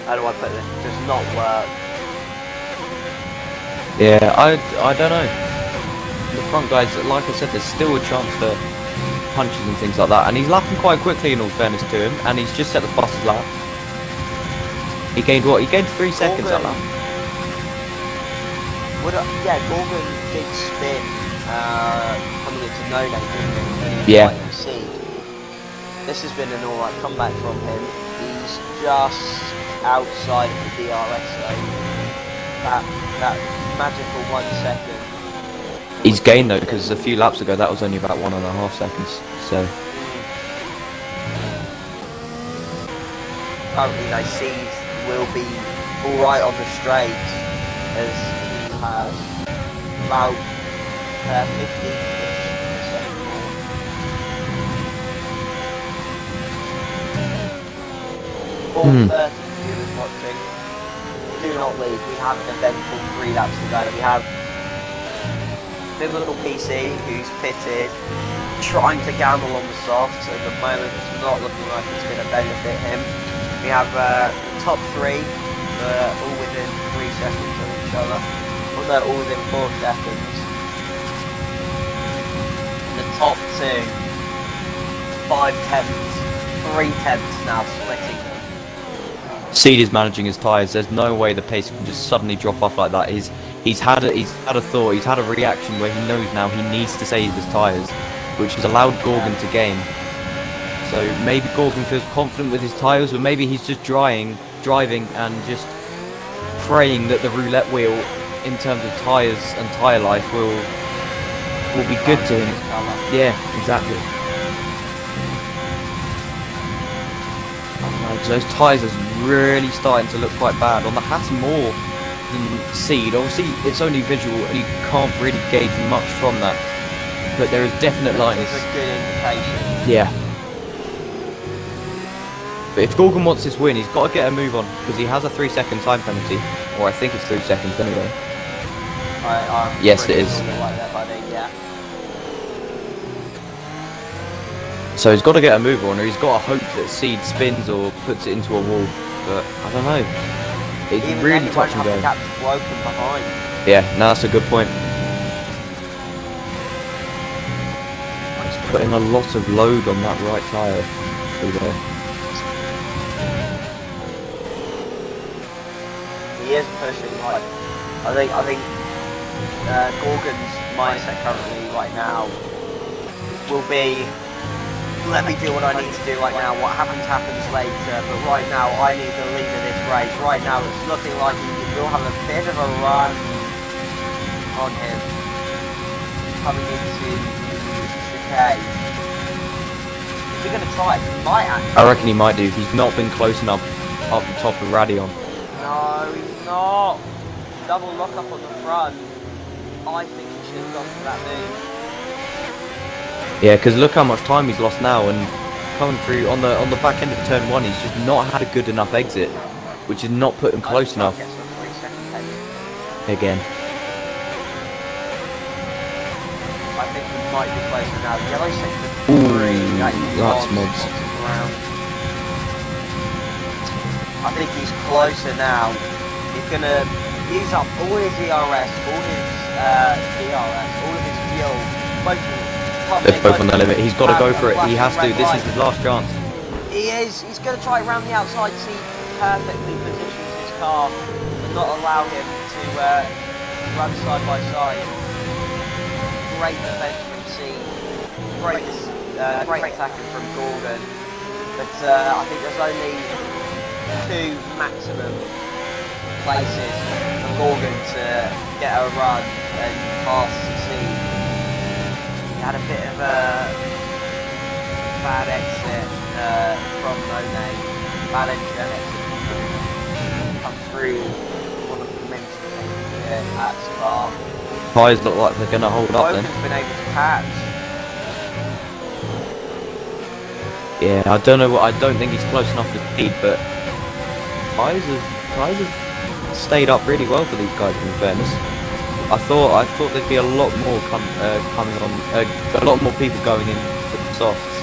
how do I put this, just not work. Yeah, I don't know. The front guys, like I said, there's still a chance for punches and things like that, and he's lapping quite quickly in all fairness to him, and he's just set the fastest lap. He gained what? He gained 3 seconds that lap. Yeah, Gorgon did spin coming into no lane, didn't he? When he was Yeah. fighting seed. This has been an alright comeback from him. He's just outside of the DRS zone. That magical 1 second. He's gained though, because a few laps ago that was only about 1.5 seconds. So currently, though, Seed will be alright on the straight as he has about 50-ish%. All 30 viewers watching. Do not leave. We have an eventful 3 laps to go. We have Biblical PC who's pitted, trying to gamble on the softs. At the moment, it's not looking like it's going to benefit him. We have top 3, all within 3 seconds of each other. Well, they're all within 4 seconds. The top 2, 5 tenths, 3 tenths now, splitting them. Seed is managing his tyres. There's no way the pace can just suddenly drop off like that. He's had a thought, he's had a reaction where he knows now he needs to save his tyres, which has allowed Gorgon to gain. So maybe Gorgon feels confident with his tyres, or maybe he's just driving and just praying that the roulette wheel, in terms of tyres and tyre life, will be good to him. Yeah, exactly. Those tyres are really starting to look quite bad. On the Hatter more than Seed. Obviously, it's only visual and you can't really gauge much from that. But there is definite lines. It's a good indication. Yeah. But if Gorgon wants this win, he's got to get a move on, because he has a 3-second time penalty. Or I think it's 3 seconds anyway. Yes, it is. Like that, buddy. Yeah. So he's got to get a move on, or he's got to hope that Seed spins or puts it into a wall. But I don't know. It's Even really touch and go. Broken behind. Yeah, no, that's a good point. He's putting a lot of load on that right tyre through there. He is pushing. Like, I think Gorgon's mindset currently right now will be, let me do what I need to do right now. What happens later. But right now, I need the lead of this race. Right now, it's looking like he will have a bit of a run on him coming into chicane. Is he going to try it? He might actually. I reckon he might do. He's not been close enough up the top of Radion. No, he's not. Double lock up on the front. I think he should have gone for that move. Yeah, because look how much time he's lost now, and coming through on the back end of turn 1, he's just not had a good enough exit, which is not put him close enough. Again. I think he might be closer now. Yellow sector 3. That's mods. I think he's closer now. He's gonna use up all his ERS, all of his fuel. They're both on the limit. He's got to go for it. He has to. This is his last chance. He is. He's going to try it around the outside. See, perfectly positions his car and not allow him to run side by side. Great defense from C. Great attacking from Gorgon. But I think there's only 2 maximum places for Gorgon to get a run and pass C. Had a bit of a bad exit from No Name, bad exit come through one of the mentioned at Spa. Tyres look like they're going to hold up then. Gorgon's been able to catch. Yeah, I don't know what. I don't think he's close enough to speed, but tyres have stayed up really well for these guys. In fairness, I thought there'd be a lot more coming on, a lot more people going in for the softs.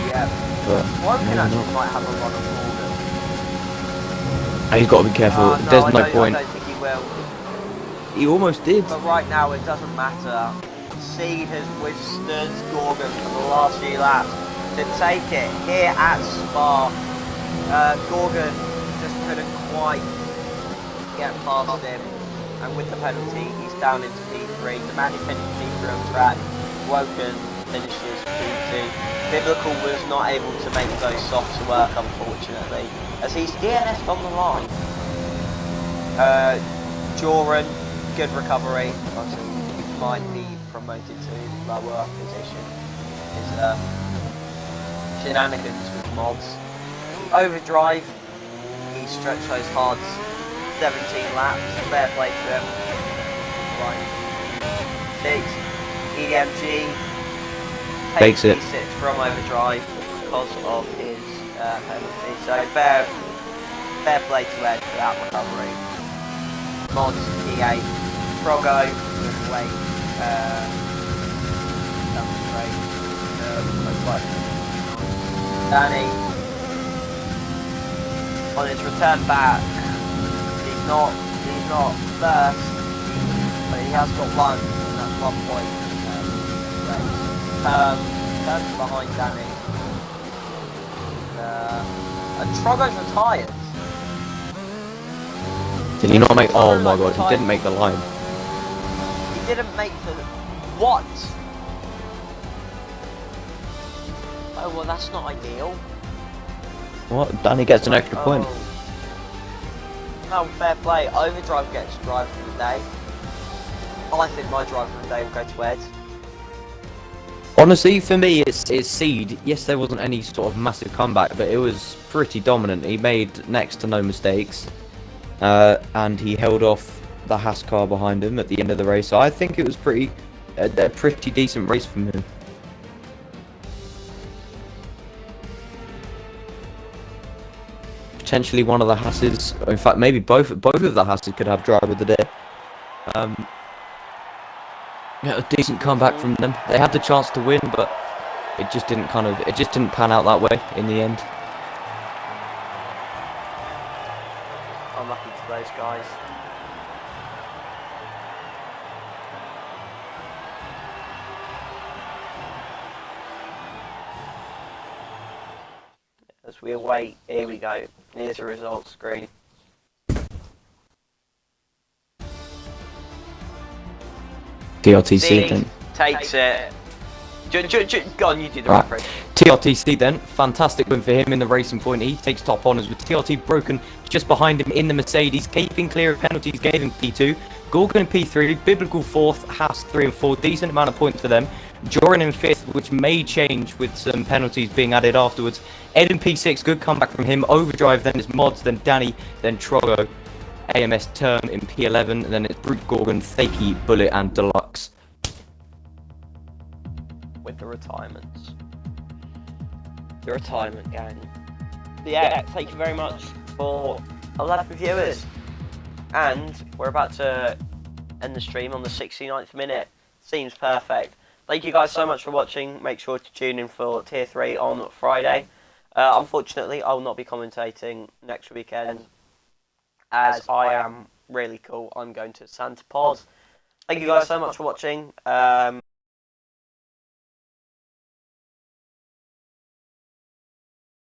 Yeah. But Woken no, actually not. might have a run of Morgan. He's got to be careful. No, There's no I point. don't think he will. He almost did. But right now it doesn't matter. Seed has withstood Gorgon for the last few laps to take it here at Spa. Gorgon just couldn't quite get past him, and with the penalty he's down into P3. The man who finished P3 on track, Woken, finishes P2. Biblical was not able to make those softs work, unfortunately, as he's DNS'd on the line. Joran, good recovery. Obviously, he might be promoted to lower position. His shenanigans with mods. Overdrive, he stretched those hards 17 laps, fair play to him. Right. 6, EDMG takes it. P6 from Overdrive because of his penalty. So fair play to Ed for that recovery. Mods, P8, Frogo, with weight, that was great. Most likely. Danny, on his return back, he's not first, but he has got one, and that's 1 point. Turns behind Danny. And Trogo's retired. Did he not make? Oh my god, he didn't make the line. He didn't make the... What? Oh, well, that's not ideal. What? Danny gets an extra point. No, fair play. Overdrive gets driver of the day. I think my driver of the day will go to Ed. Honestly, for me, it's Seed. Yes, there wasn't any sort of massive comeback, but it was pretty dominant. He made next to no mistakes, and he held off the Haas car behind him at the end of the race. So I think it was a pretty decent race from him. Potentially one of the Haas's, in fact, maybe both of the Haas's could have driver of the day. Yeah, a decent comeback from them. They had the chance to win, but it just didn't pan out that way in the end. Unlucky to those guys. As we await, here we go. Here's the results screen. TRTC then. Takes it. Go on, you do the Right. referee. TRTC then, fantastic win for him in the Racing Point. He takes top honours with TRT broken just behind him in the Mercedes, keeping clear of penalties, gave him P2. Gorgon in P3, Biblical 4th, Haas 3 and 4, decent amount of points for them. Joran in 5th, which may change with some penalties being added afterwards. Ed in P6, good comeback from him. Overdrive, then it's Mods, then Danny, then Trogo. AMS Term in P11, and then it's Brute Gorgon, Thaki, Bullet and Deluxe. With the retirements. The retirement gang. Yeah, thank you very much for our live viewers. And we're about to end the stream on the 69th minute. Seems perfect. Thank you guys so much for watching. Make sure to tune in for Tier 3 on Friday. Unfortunately, I will not be commentating next weekend, as I am really cool. I'm going to Santa Pod. Thank you guys so much for watching.